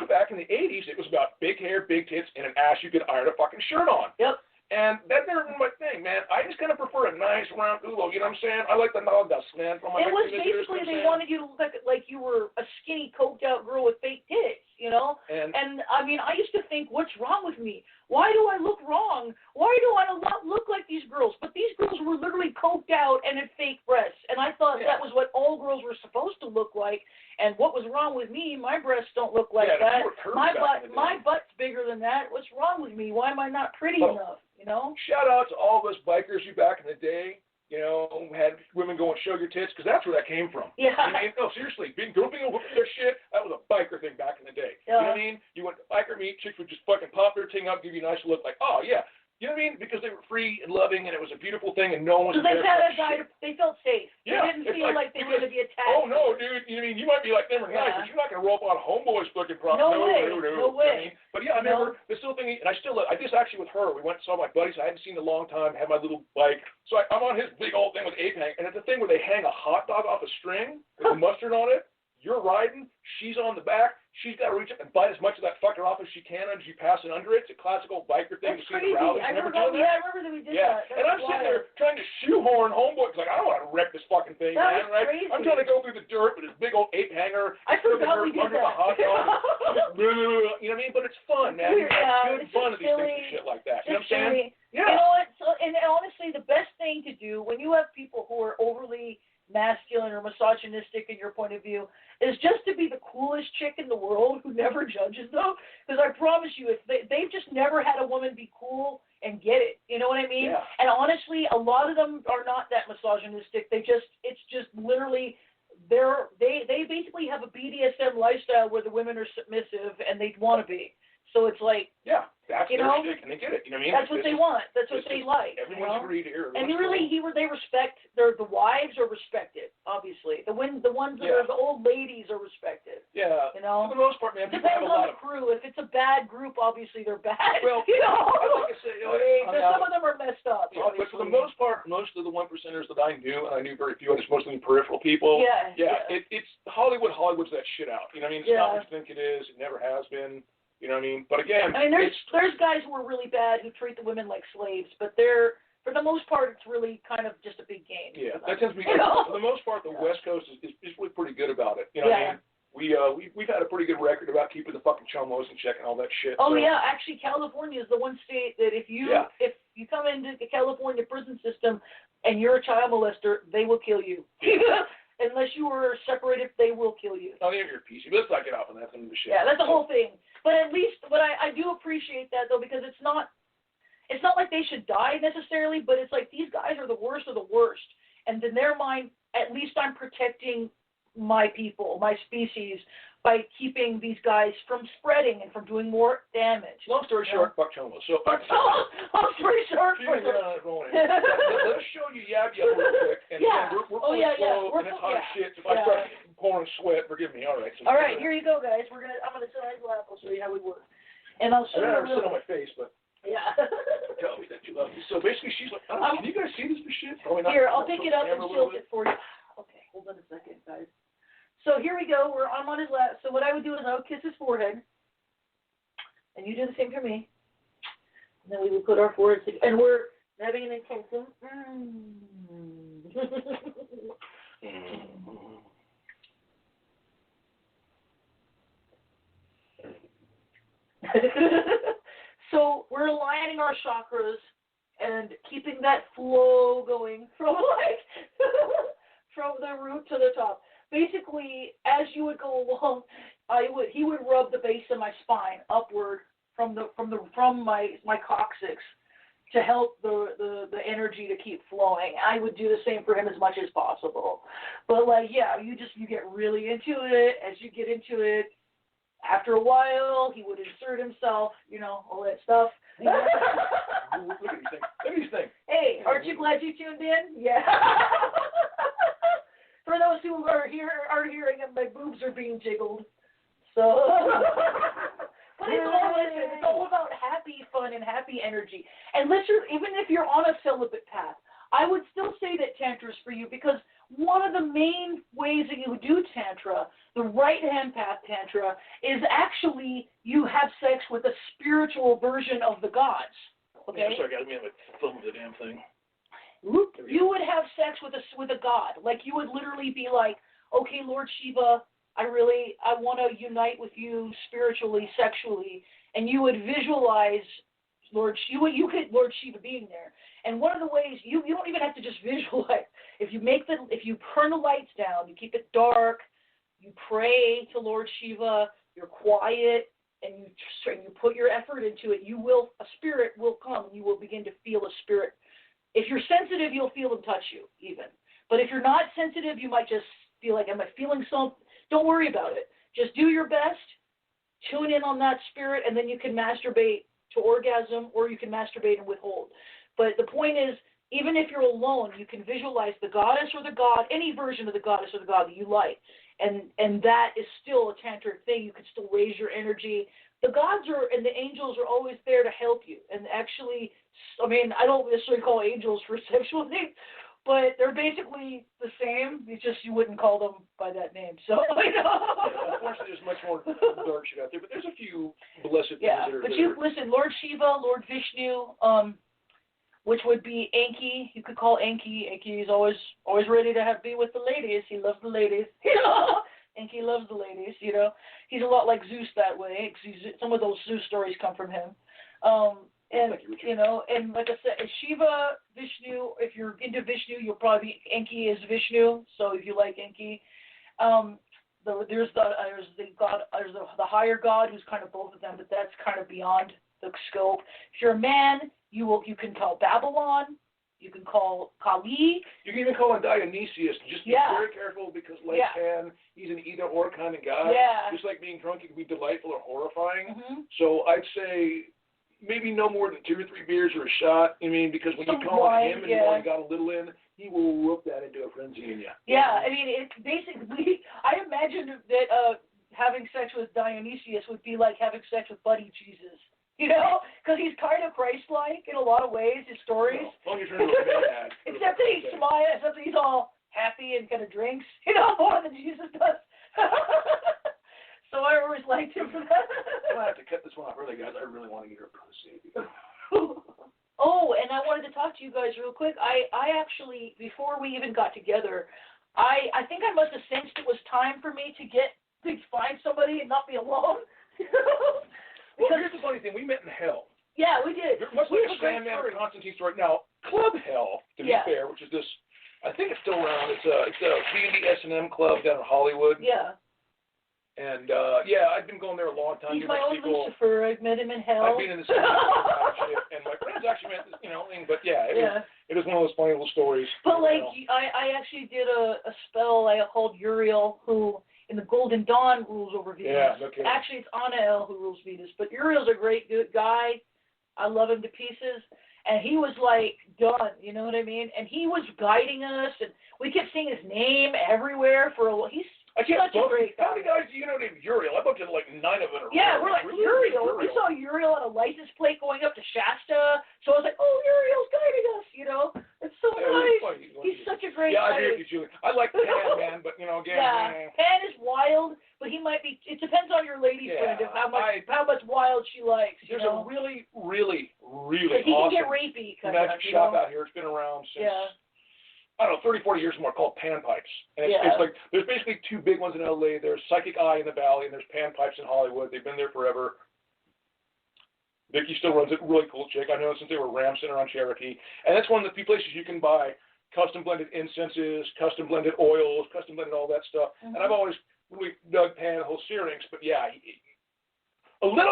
back in the 80s, it was about big hair, big tits, and an ass you could iron a fucking shirt on. Yep. And that never been my thing, man. I just kind of prefer a nice round ulo. You know what I'm saying? I like the nalgas, man. It was basically they wanted you to look like you were a skinny, coked out girl with fake tits, And I used to think, what's wrong with me? Why do I look wrong? Why do I not look like these girls? But these girls were literally coked out and had fake breasts. And I thought that was what all girls were supposed to look like. And what was wrong with me? My breasts don't look like that. My butt's bigger than that. What's wrong with me? Why am I not pretty enough? Shout out to all of us bikers you back in the day. Had women go and show your tits, because that's where that came from. Yeah. No, seriously, being able to whip their shit, that was a biker thing back in the day. Yeah. You know what I mean? You went to biker meet, chicks would just fucking pop their ting up, give you a nice look, like, oh, yeah. You know what I mean? Because they were free and loving, and it was a beautiful thing, and no one was there. They felt safe. Yeah. They didn't feel like they were going to be attacked. Oh, no, dude. You know what I mean? You might be like them or nice, but you're not going to roll up on homeboys fucking problems. No way. You know what I mean? But yeah, I remember the still thing, and I just actually with her, we went and saw my buddies I hadn't seen in a long time, had my little bike. So I'm on his big old thing with ape hang, and it's a thing where they hang a hot dog off a string with mustard on it. You're riding, she's on the back, she's got to reach up and bite as much of that fucker off as she can as you pass it under it. It's a classic old biker thing. That's crazy. I remember that we did that. And I'm sitting there trying to shoehorn homeboy. Like, I don't want to wreck this fucking thing, man. Right? Crazy. I'm trying to go through the dirt with this big old ape hanger. I forgot we did under that. The hot dog. You know what I mean? But it's fun, man. You have good fun of these things and shit like that. You know what I'm saying? Yeah. You know what? And honestly, the best thing to do when you have people who are overly masculine or misogynistic in your point of view is just to be the coolest chick in the world who never judges them. Because I promise you, if they've just never had a woman be cool and get it. You know what I mean? Yeah. And honestly, a lot of them are not that misogynistic. It's just literally they basically have a BDSM lifestyle where the women are submissive and they want to be. So it's like, that's their shtick, and they get it. You know what I mean? That's what they want. That's what they like. Everyone's agreed here. And they respect. The wives are respected. Obviously, the ones that are the old ladies are respected. Yeah. For the most part, man. People have Depends on the crew. If it's a bad group, obviously they're bad. Well, like I say, some of them are messed up. Yeah, but for the most part, most of the 1%ers that I knew, and I knew very few, and it's mostly peripheral people. It's Hollywood. Hollywood's that shit out. You know what I mean? It's not what you think it is. It never has been. You know what I mean? But again, there's guys who are really bad who treat the women like slaves, but for the most part, it's really kind of just a big game. Yeah, that tends to be good. For the most part, the West Coast is really pretty good about it. You know what I mean? We've had a pretty good record about keeping the fucking chomos in check and all that shit. Oh yeah, actually, California is the one state that if you come into the California prison system and you're a child molester, they will kill you. unless you are separated, they will kill you. Oh, you're PC. Let's not get off on that. Some of the shit. Yeah, that's the whole thing. But at least, I do appreciate that though, because it's not like they should die necessarily, but it's like these guys are the worst of the worst, and in their mind, at least I'm protecting my people, my species, by keeping these guys from spreading and from doing more damage. Long story short, Buck Chumbo. So, long story short. Let us show you Yab Yab real quick. And we're slow, and it's hot as shit. If I start pouring sweat, forgive me. All right. So all right, here you go, guys. I'm gonna sit on his lap. I'll show you how we work. And I'll show you. I'd sit on my face, but. Yeah. Tell me that you love me. So basically, she's like, can you guys see this shit? Here, I'll pick it up and tilt it for you. Okay, hold on a second, guys. So here we go. I'm on his lap. So what I would do is I would kiss his forehead, and you do the same for me. And then we would put our foreheads together, and we're having an intensive. So we're aligning our chakras and keeping that flow going from from the root to the top. Basically, as you would go along, he would rub the base of my spine upward from my coccyx to help the energy to keep flowing. I would do the same for him as much as possible. But you get really into it. As you get into it, after a while, he would insert himself, all that stuff. Look at these things. Hey, aren't you glad you tuned in? Yeah. For those who are hearing it, my boobs are being jiggled. So, but it's all about happy fun and happy energy. And even if you're on a celibate path, I would still say that Tantra is for you, because one of the main ways that you do Tantra, the right-hand path Tantra, is actually you have sex with a spiritual version of the gods. Okay? Yeah, sorry, guys. I mean, I filmed the damn thing. You would have sex with a god. Like, you would literally be like, okay, Lord Shiva, I want to unite with you spiritually, sexually, and you would visualize Lord Shiva being there. And one of the ways you don't even have to just visualize. If you turn the lights down, you keep it dark, you pray to Lord Shiva, you're quiet, and you put your effort into it, a spirit will come, and you will begin to feel a spirit. If you're sensitive, you'll feel them touch you, even. But if you're not sensitive, you might just feel like, am I feeling something? Don't worry about it. Just do your best, tune in on that spirit, and then you can masturbate to orgasm, or you can masturbate and withhold. But the point is, even if you're alone, you can visualize the goddess or the god, any version of the goddess or the god that you like. And that is still a tantric thing. You can still raise your energy. The gods and the angels are always there to help you. And actually, I don't necessarily call angels for sexual things, but they're basically the same. It's just you wouldn't call them by that name. So, unfortunately, there's much more dark shit out there, but there's a few blessed things that are but listen, Lord Shiva, Lord Vishnu, which would be Enki. You could call Enki. Enki is always ready to be with the ladies. He loves the ladies. Enki loves the ladies. He's a lot like Zeus that way. Some of those Zeus stories come from him. And like I said, Shiva, Vishnu. If you're into Vishnu, you'll probably be Enki is Vishnu. So if you like Enki, there's the higher god who's kind of both of them, but that's kind of beyond the scope. If you're a man, you can call Babylon. You can call Kali. You can even call him Dionysius. Just be very careful, because he's an either-or kind of guy. Yeah. Just like being drunk, it can be delightful or horrifying. Mm-hmm. So I'd say maybe no more than 2 or 3 beers or a shot. Because when you call on him and you only got a little in, he will whoop that into a frenzy in you. Yeah, it's basically, I imagine that having sex with Dionysius would be like having sex with Buddy Jesus. Because he's kind of Christ-like in a lot of ways, his stories. Except that he smiles, except that he's all happy and kind of drinks, more than Jesus does. So I always liked him for that. I'm going to have to cut this one off early, guys. I really want to get her pussy. Oh, and I wanted to talk to you guys real quick. I actually, before we even got together, I think I must have sensed it was time for me to find somebody and not be alone. Well, here's the funny thing. We met in hell. Yeah, we did. Much like a Sandman or Constantine story. Now, Club Hell, to be fair, which is this I think it's still around. It's a B&B S&M club down in Hollywood. Yeah. And yeah, I've been going there a long time. He's my own Lucifer. I've met him in hell. I've been in the same shit, and my friends actually met this, but yeah, it was one of those funny little stories. But like, I actually did a spell I called Uriel, who in the Golden Dawn rules over Venus. Yeah, no kidding. Actually, it's Anael who rules Venus, but Uriel's a great, good guy. I love him to pieces. And he was like done, you know what I mean? And he was guiding us, and we kept seeing his name everywhere for a while. He's such a great guy. How many guys do you know named Uriel? I booked like 9 of them. Yeah, we're like, really? Uriel. We saw Uriel on a license plate going up to Shasta, so I was like, oh, Uriel's guiding us, It's so nice. He's such a great guy. Yeah, I agree with you, Julie. I like Pan, man, but, again. Yeah, Pan is wild, but he might be, it depends on your lady friend of how much wild she likes, There's a really, really, really he awesome can get rapey, magic shop out here. It's been around since... I don't know, 30, 40 years more, called Pan Pipes. And it's like, there's basically 2 big ones in LA. There's Psychic Eye in the Valley, and there's Pan Pipes in Hollywood. They've been there forever. Vicky still runs it, really cool chick. I know since they were Ram Center on Cherokee. And that's one of the few places you can buy custom blended incenses, custom blended oils, custom blended all that stuff. Mm-hmm. And I've always really dug Pan whole syrinx, but yeah, a little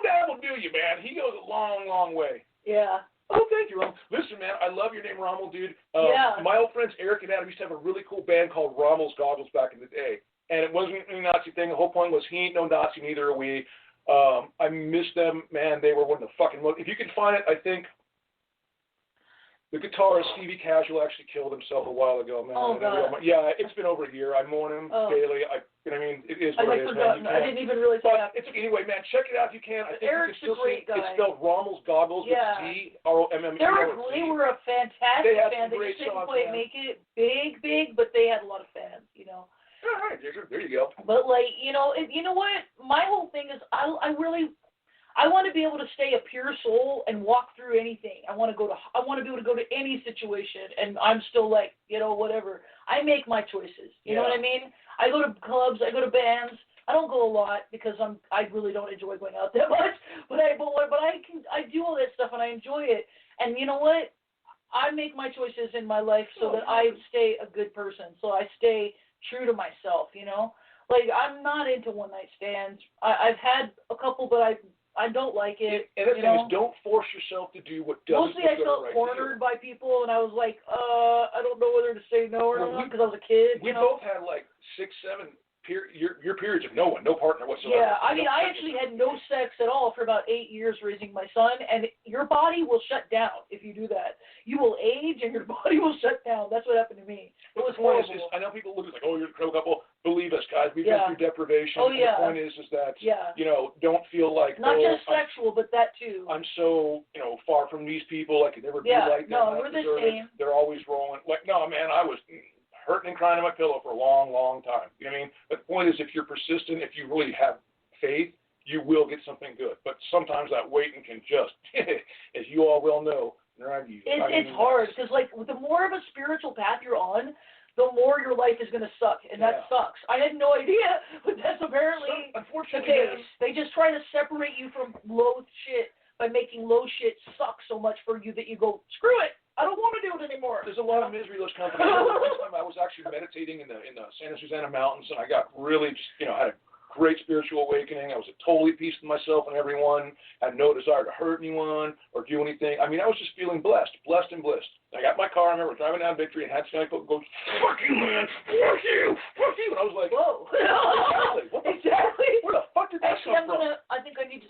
dab will do you, man. He goes a long, long way. Yeah. Oh, thank you, Rommel. Listen, man, I love your name, Rommel, dude. My old friends Eric and Adam used to have a really cool band called Rommel's Goggles back in the day. And it wasn't a Nazi thing. The whole point was he ain't no Nazi, neither are we. I miss them, man. They were one of the fucking most. If you can find it, I think the guitarist Stevie Casual actually killed himself a while ago, man. Oh, God. Yeah, it's been over a year. I mourn him daily. It is what it is, man. I didn't even really say that. It's anyway, man. Check it out if you can. I think Eric's you can still a great guy. It's spelled Rommel's Goggles with Z-R-O-M-M-E-L. They were a fantastic band. They just didn't quite make it big, but they had a lot of fans, All right, there you go. But like, you know what? My whole thing is I want to be able to stay a pure soul and walk through anything. I want to be able to go to any situation, and I'm still like, whatever. I make my choices. You know what I mean? I go to clubs, I go to bands. I don't go a lot because I really don't enjoy going out that much. But I do all that stuff and I enjoy it. And you know what? I make my choices in my life so that I stay a good person. So I stay true to myself. Like I'm not into one night stands. I've had a couple, but I don't like it. And the thing is, don't force yourself to do what doesn't. Mostly I felt cornered by people, and I was like, I don't know whether to say no or not because I was a kid. We both had like 6, 7 your periods of no partner whatsoever. Yeah, I mean, I actually had no sex at all for about 8 years raising my son, and your body will shut down if you do that. You will age, and your body will shut down. That's what happened to me. It was horrible. I know people look at it like, oh, you're a crow couple. Believe us, guys. We've been through deprivation. Oh, yeah. And the point is that, don't feel like, not just sexual, but that too. I'm so, far from these people. I could never be like them. No, we're the same. They're always rolling. Like, no, man, I was hurting and crying on my pillow for a long, long time. You know what I mean? But the point is, if you're persistent, if you really have faith, you will get something good. But sometimes that waiting can just, as you all well know, it's hard because, like, the more of a spiritual path you're on, the more your life is going to suck, and that sucks. I had no idea, but that's apparently unfortunately the case. They just try to separate you from low shit by making low shit suck so much for you that you go, screw it. I don't want to do it anymore. There's a lot of misery those companies. One time I was actually meditating in the Santa Susana Mountains, and I got really just, had a great spiritual awakening. I was at totally peace with myself and everyone. Had no desire to hurt anyone or do anything. I mean, I was just feeling blessed and blissed. I got my car. I remember driving down Victory and had Skype go, fuck you, man, fuck you. And I was like, whoa. Exactly. Where the fuck did that come from? I think I need to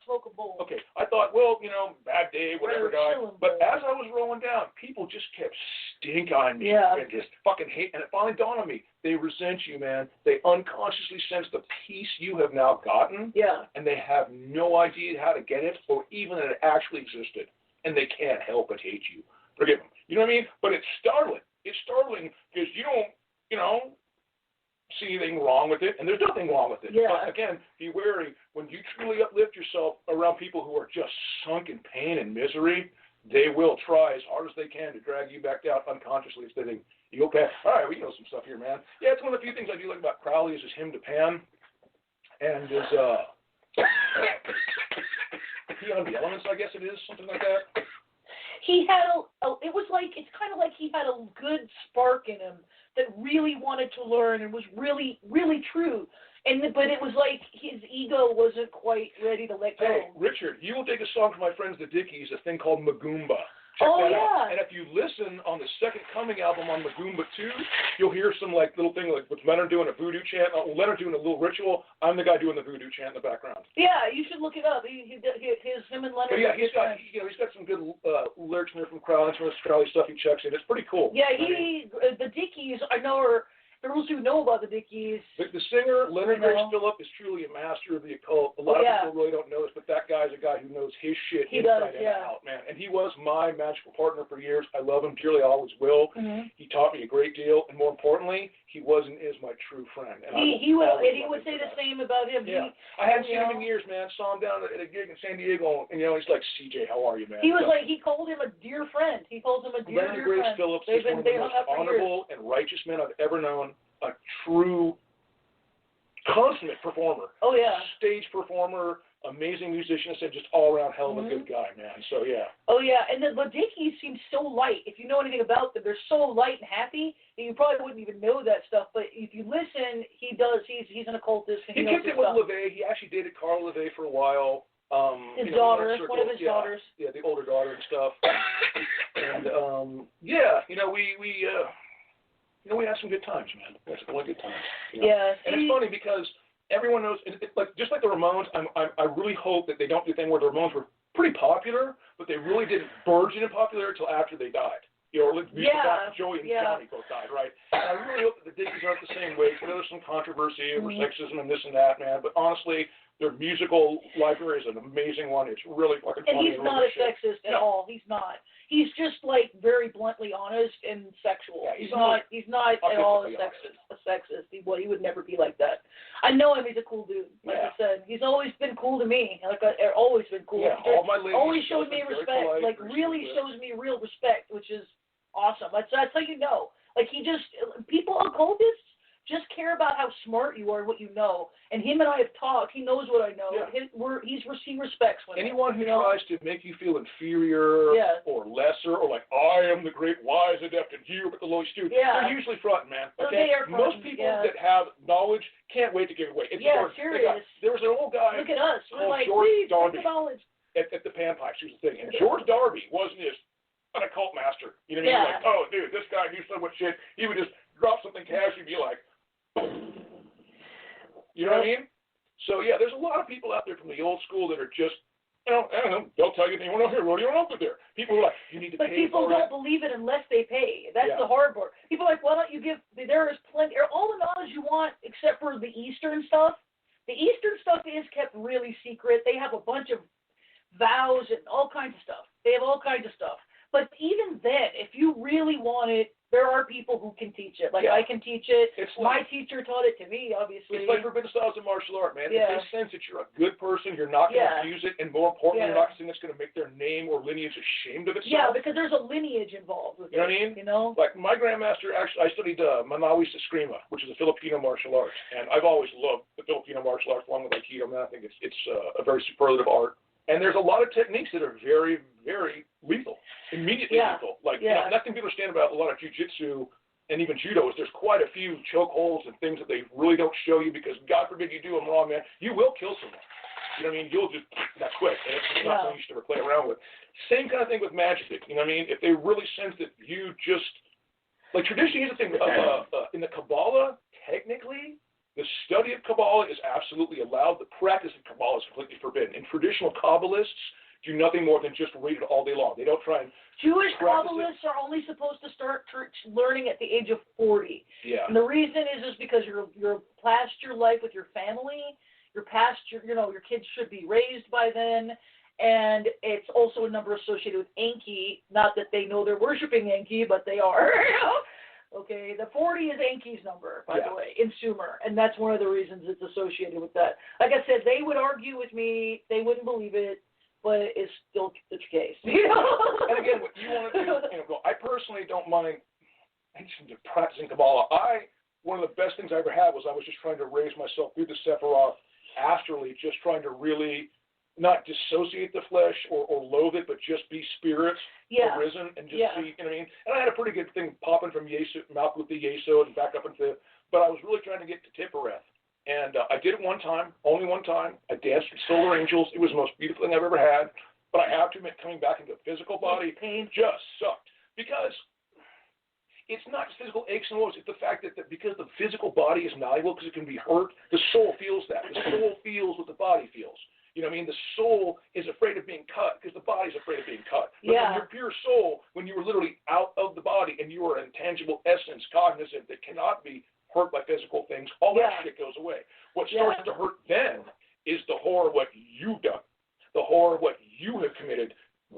smoke a bowl. Okay. I thought, well, bad day, whatever guy. But as I was rolling down, people just kept stink on me and just fucking hate. And it finally dawned on me, they resent you, man. They unconsciously sense the peace you have now gotten. Yeah. And they have no idea how to get it or even that it actually existed. And they can't help but hate you. Forgive them. You know what I mean? But it's startling. It's startling because you don't, see anything wrong with it, and there's nothing wrong with it. Yeah. But again, be wary. When you truly uplift yourself around people who are just sunk in pain and misery, they will try as hard as they can to drag you back down unconsciously. If they think, you okay? All right, we know some stuff here, man. Yeah, it's one of the few things I do like about Crowley is his hymn to Pan, and his He on the Elements, I guess it is, something like that. He had it was like, it's kind of like he had a good spark in him that really wanted to learn and was really, really true. But it was like his ego wasn't quite ready to let go. Hey, Richard, you will take a song from my friends the Dickies, a thing called Magumba. Check that out. And if you listen on the Second Coming album on Magumba 2, you'll hear some like little thing like with Leonard doing a voodoo chant, Leonard doing a little ritual. I'm the guy doing the voodoo chant in the background. Yeah, you should look it up. Him and Leonard. But yeah, he's got some good lyrics in there from Crowley, some Australian stuff he checks in. It's pretty cool. Yeah, the Dickies I know are. Those who know about the Dickies. The singer, Leonard Grace Phillip, is truly a master of the occult. A lot of people really don't know this, but that guy's a guy who knows his shit inside and out, man. And he was my magical partner for years. I love him dearly, I always will. Mm-hmm. He taught me a great deal, and more importantly, he was and is my true friend. And he would say the same about him. Yeah. I hadn't seen him in years, man. Saw him down at a gig in San Diego, and he's like, CJ, how are you, man? He was like, he called him a dear friend. He calls him a dear friend. Leonard Grace Phillips is one of the most honorable and righteous men I've ever known. A true, consummate performer. Oh, yeah. Stage performer, amazing musician. I said just all around hell of a good guy, man. So, yeah. Oh, yeah. And the Dickies seem so light. If you know anything about them, they're so light and happy that you probably wouldn't even know that stuff. But if you listen, he does. He's an occultist. He kicked it with LaVey. He actually dated Carla LaVey for a while. His daughter, one of his daughters. Yeah, the older daughter and stuff. And, we had some good times, man. We had some really good times. Yeah. And it's funny because everyone knows, just like the Ramones, I really hope that they don't do the thing where the Ramones were pretty popular, but they really didn't burgeon in popularity until after they died. Joey and Johnny both died, right? And I really hope that the Dickies aren't the same way. There's some controversy over sexism and this and that, man. But honestly, their musical library is an amazing one. It's really fucking funny. And he's not a sexist at all. He's not. He's just like very bluntly honest and sexual. Yeah, he's not at all a sexist. He would never be like that. I know him. He's a cool dude. Like I said, he's always been cool to me. Always been cool. Yeah, all my ladies always showed me respect. Polite, really shows me real respect, which is awesome. That's how you know. Like people occultists just care about how smart you are and what you know. And him and I have talked. He knows what I know. Yeah. He respects women. Anyone who tries to make you feel inferior or lesser or like, I am the great wise adept and you are the lowest student, they're usually fronting, man. Okay? Most people that have knowledge can't wait to give it away. It's serious. There was an old guy Look at us. We're like, George Darby knowledge. At the Panpipes. Here's the thing. And George Darby wasn't just an occult master. You know what I mean? Like, oh, dude, this guy knew so much shit. He would just drop something casually and be like, you know what I mean? So, yeah, there's a lot of people out there from the old school that are just, I don't know, they'll tell you they want to hear rodeo out there. People are like, you need to pay for it. But people don't believe it unless they pay. That's the hard part. People are like, why don't you there is plenty, all the knowledge you want except for the Eastern stuff. The Eastern stuff is kept really secret. They have a bunch of vows and all kinds of stuff. They have all kinds of stuff. But even then, if you really want it, there are people who can teach it. Like, I can teach it. My teacher taught it to me, obviously. It's like forbidden styles of martial art, man. If they sense that you're a good person, you're not going to abuse it, and more importantly, you're not something that's going to make their name or lineage ashamed of itself. Yeah, because there's a lineage involved with it. You know what I mean? You know? Like, my grandmaster, actually, I studied Manawi Eskrima, which is a Filipino martial arts, and I've always loved the Filipino martial arts along with Aikido, man. I think it's a very superlative art. And there's a lot of techniques that are very, very lethal, immediately lethal. Like, nothing people understand about a lot of jiu-jitsu and even judo is there's quite a few choke holds and things that they really don't show you because, God forbid, you do them wrong, man. You will kill someone. You know what I mean? You'll just, that quick. And it's not something you should ever play around with. Same kind of thing with magic. You know what I mean? If they really sense that you just, like traditionally, here's the thing, in the Kabbalah, technically, the study of Kabbalah is absolutely allowed. The practice of Kabbalah is completely forbidden. And traditional Kabbalists do nothing more than just read it all day long. They don't try and Jewish Kabbalists are only supposed to start learning at the age of 40. Yeah. And the reason is because you're past your life with your family. You're past your kids should be raised by then. And it's also a number associated with Enki. Not that they know they're worshiping Enki, but they are. Okay, the 40 is Enki's number, by the way, in Sumer, and that's one of the reasons it's associated with that. Like I said, they would argue with me, they wouldn't believe it, but it's still the case. And again, what you want to do, I personally don't mind practicing Kabbalah. One of the best things I ever had was I was just trying to raise myself through the Sephiroth astrally, just trying to really not dissociate the flesh or loathe it, but just be spirits arisen and just see, you know what I mean? And I had a pretty good thing popping from Malkuth to Yesod and back up into, but I was really trying to get to Tiphareth. And I did it one time, only one time. I danced with solar angels. It was the most beautiful thing I've ever had. But I have to admit, coming back into the physical body just sucked. Because it's not just physical aches and woes. It's the fact that because the physical body is malleable, because it can be hurt, the soul feels that. The soul feels what the body feels. You know what I mean? The soul is afraid of being cut because the body's afraid of being cut. But when your pure soul, when you were literally out of the body and you are an intangible essence, cognizant, that cannot be hurt by physical things, all that shit goes away. What starts to hurt then is the horror of what you've done, the horror of what you have committed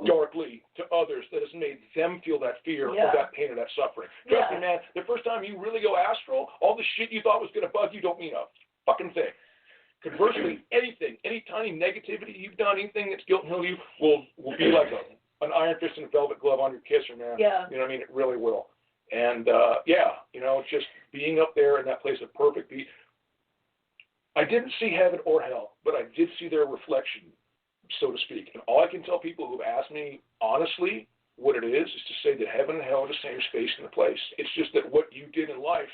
darkly to others that has made them feel that fear or that pain or that suffering. Trust me, man, the first time you really go astral, all the shit you thought was going to bug you don't mean a fucking thing. Conversely, anything, any tiny negativity you've done, anything that's guilt and heal you will be like an iron fist and a velvet glove on your kisser, man. Yeah. You know what I mean? It really will. And, you know, just being up there in that place of perfect peace. I didn't see heaven or hell, but I did see their reflection, so to speak. And all I can tell people who've asked me honestly what it is to say that heaven and hell are the same space and the place. It's just that what you did in life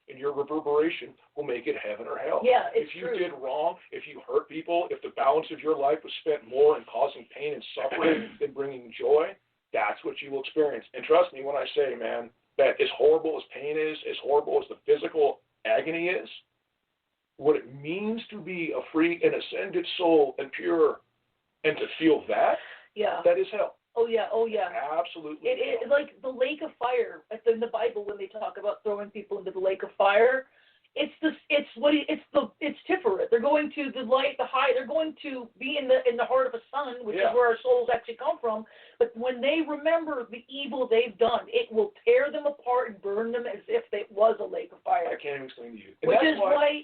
and your reverberation will make it heaven or hell. Yeah, it's if you true. did wrong, if you hurt people, if the balance of your life was spent more in causing pain and suffering than bringing joy, that's what you will experience. And trust me when I say, man, that as horrible as pain is, as horrible as the physical agony is, what it means to be a free and ascended soul and pure and to feel that, that is hell. Oh, yeah. Absolutely. It's like the lake of fire in the Bible when they talk about throwing people into the lake of fire. It's Tiphareth. They're going to the light, the high. They're going to be in the heart of a sun, which is where our souls actually come from. But when they remember the evil they've done, it will tear them apart and burn them as if it was a lake of fire. I can't even explain to you. Which is why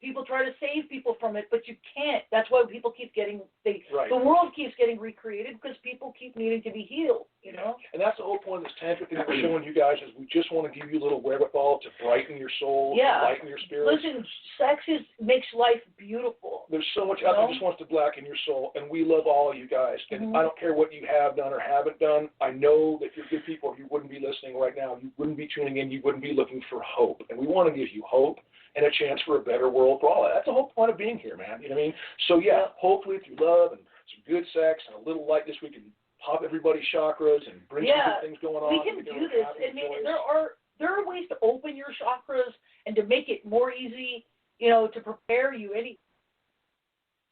people try to save people from it, but you can't. That's why people keep getting the world keeps getting recreated because people keep needing to be healed. You know. And that's the whole point of this tantra thing that we're showing you guys is we just want to give you a little wherewithal to brighten your soul, lighten your spirit. Listen, sex makes life beautiful. There's so much out there that just wants to blacken your soul, and we love all of you guys. And I don't care what you have done or haven't done. I know that you're good people. If you wouldn't be listening right now, you wouldn't be tuning in. You wouldn't be looking for hope. And we want to give you hope and a chance for a better world for all. That's the whole point of being here, man. You know what I mean? So, hopefully through love and some good sex and a little lightness, we can pop everybody's chakras and bring some good things going on. We can do this. I mean, there are ways to open your chakras and to make it more easy, you know, to prepare you.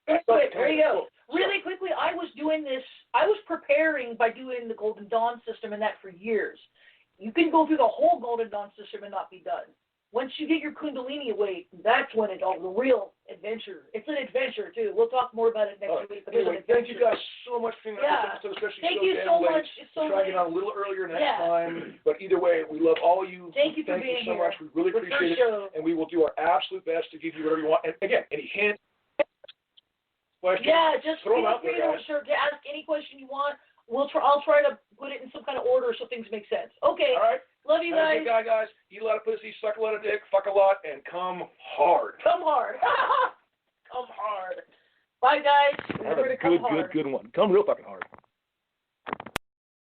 There you go. Really quickly, I was doing this. I was preparing by doing the Golden Dawn system and that for years. You can go through the whole Golden Dawn system and not be done. Once you get your Kundalini awake, that's when it's all the real adventure. It's an adventure, too. We'll talk more about it next week. But anyway, thank you guys so much for being on this episode, especially thank you so much. It's so try to get on a little earlier next time. But either way, we love all you. Thank you for being so here. Much. We really appreciate it. And we will do our absolute best to give you whatever you want. And again, any hints, questions? Yeah, just throw feel them out free there, guys. to ask any question you want. I'll try to put it in some kind of order so things make sense. Okay. All right. Love you guys. Good guy, guys. Eat a lot of pussy, suck a lot of dick, fuck a lot, and come hard. Come hard. Come hard. Bye, guys. Have a good one. Come real fucking hard.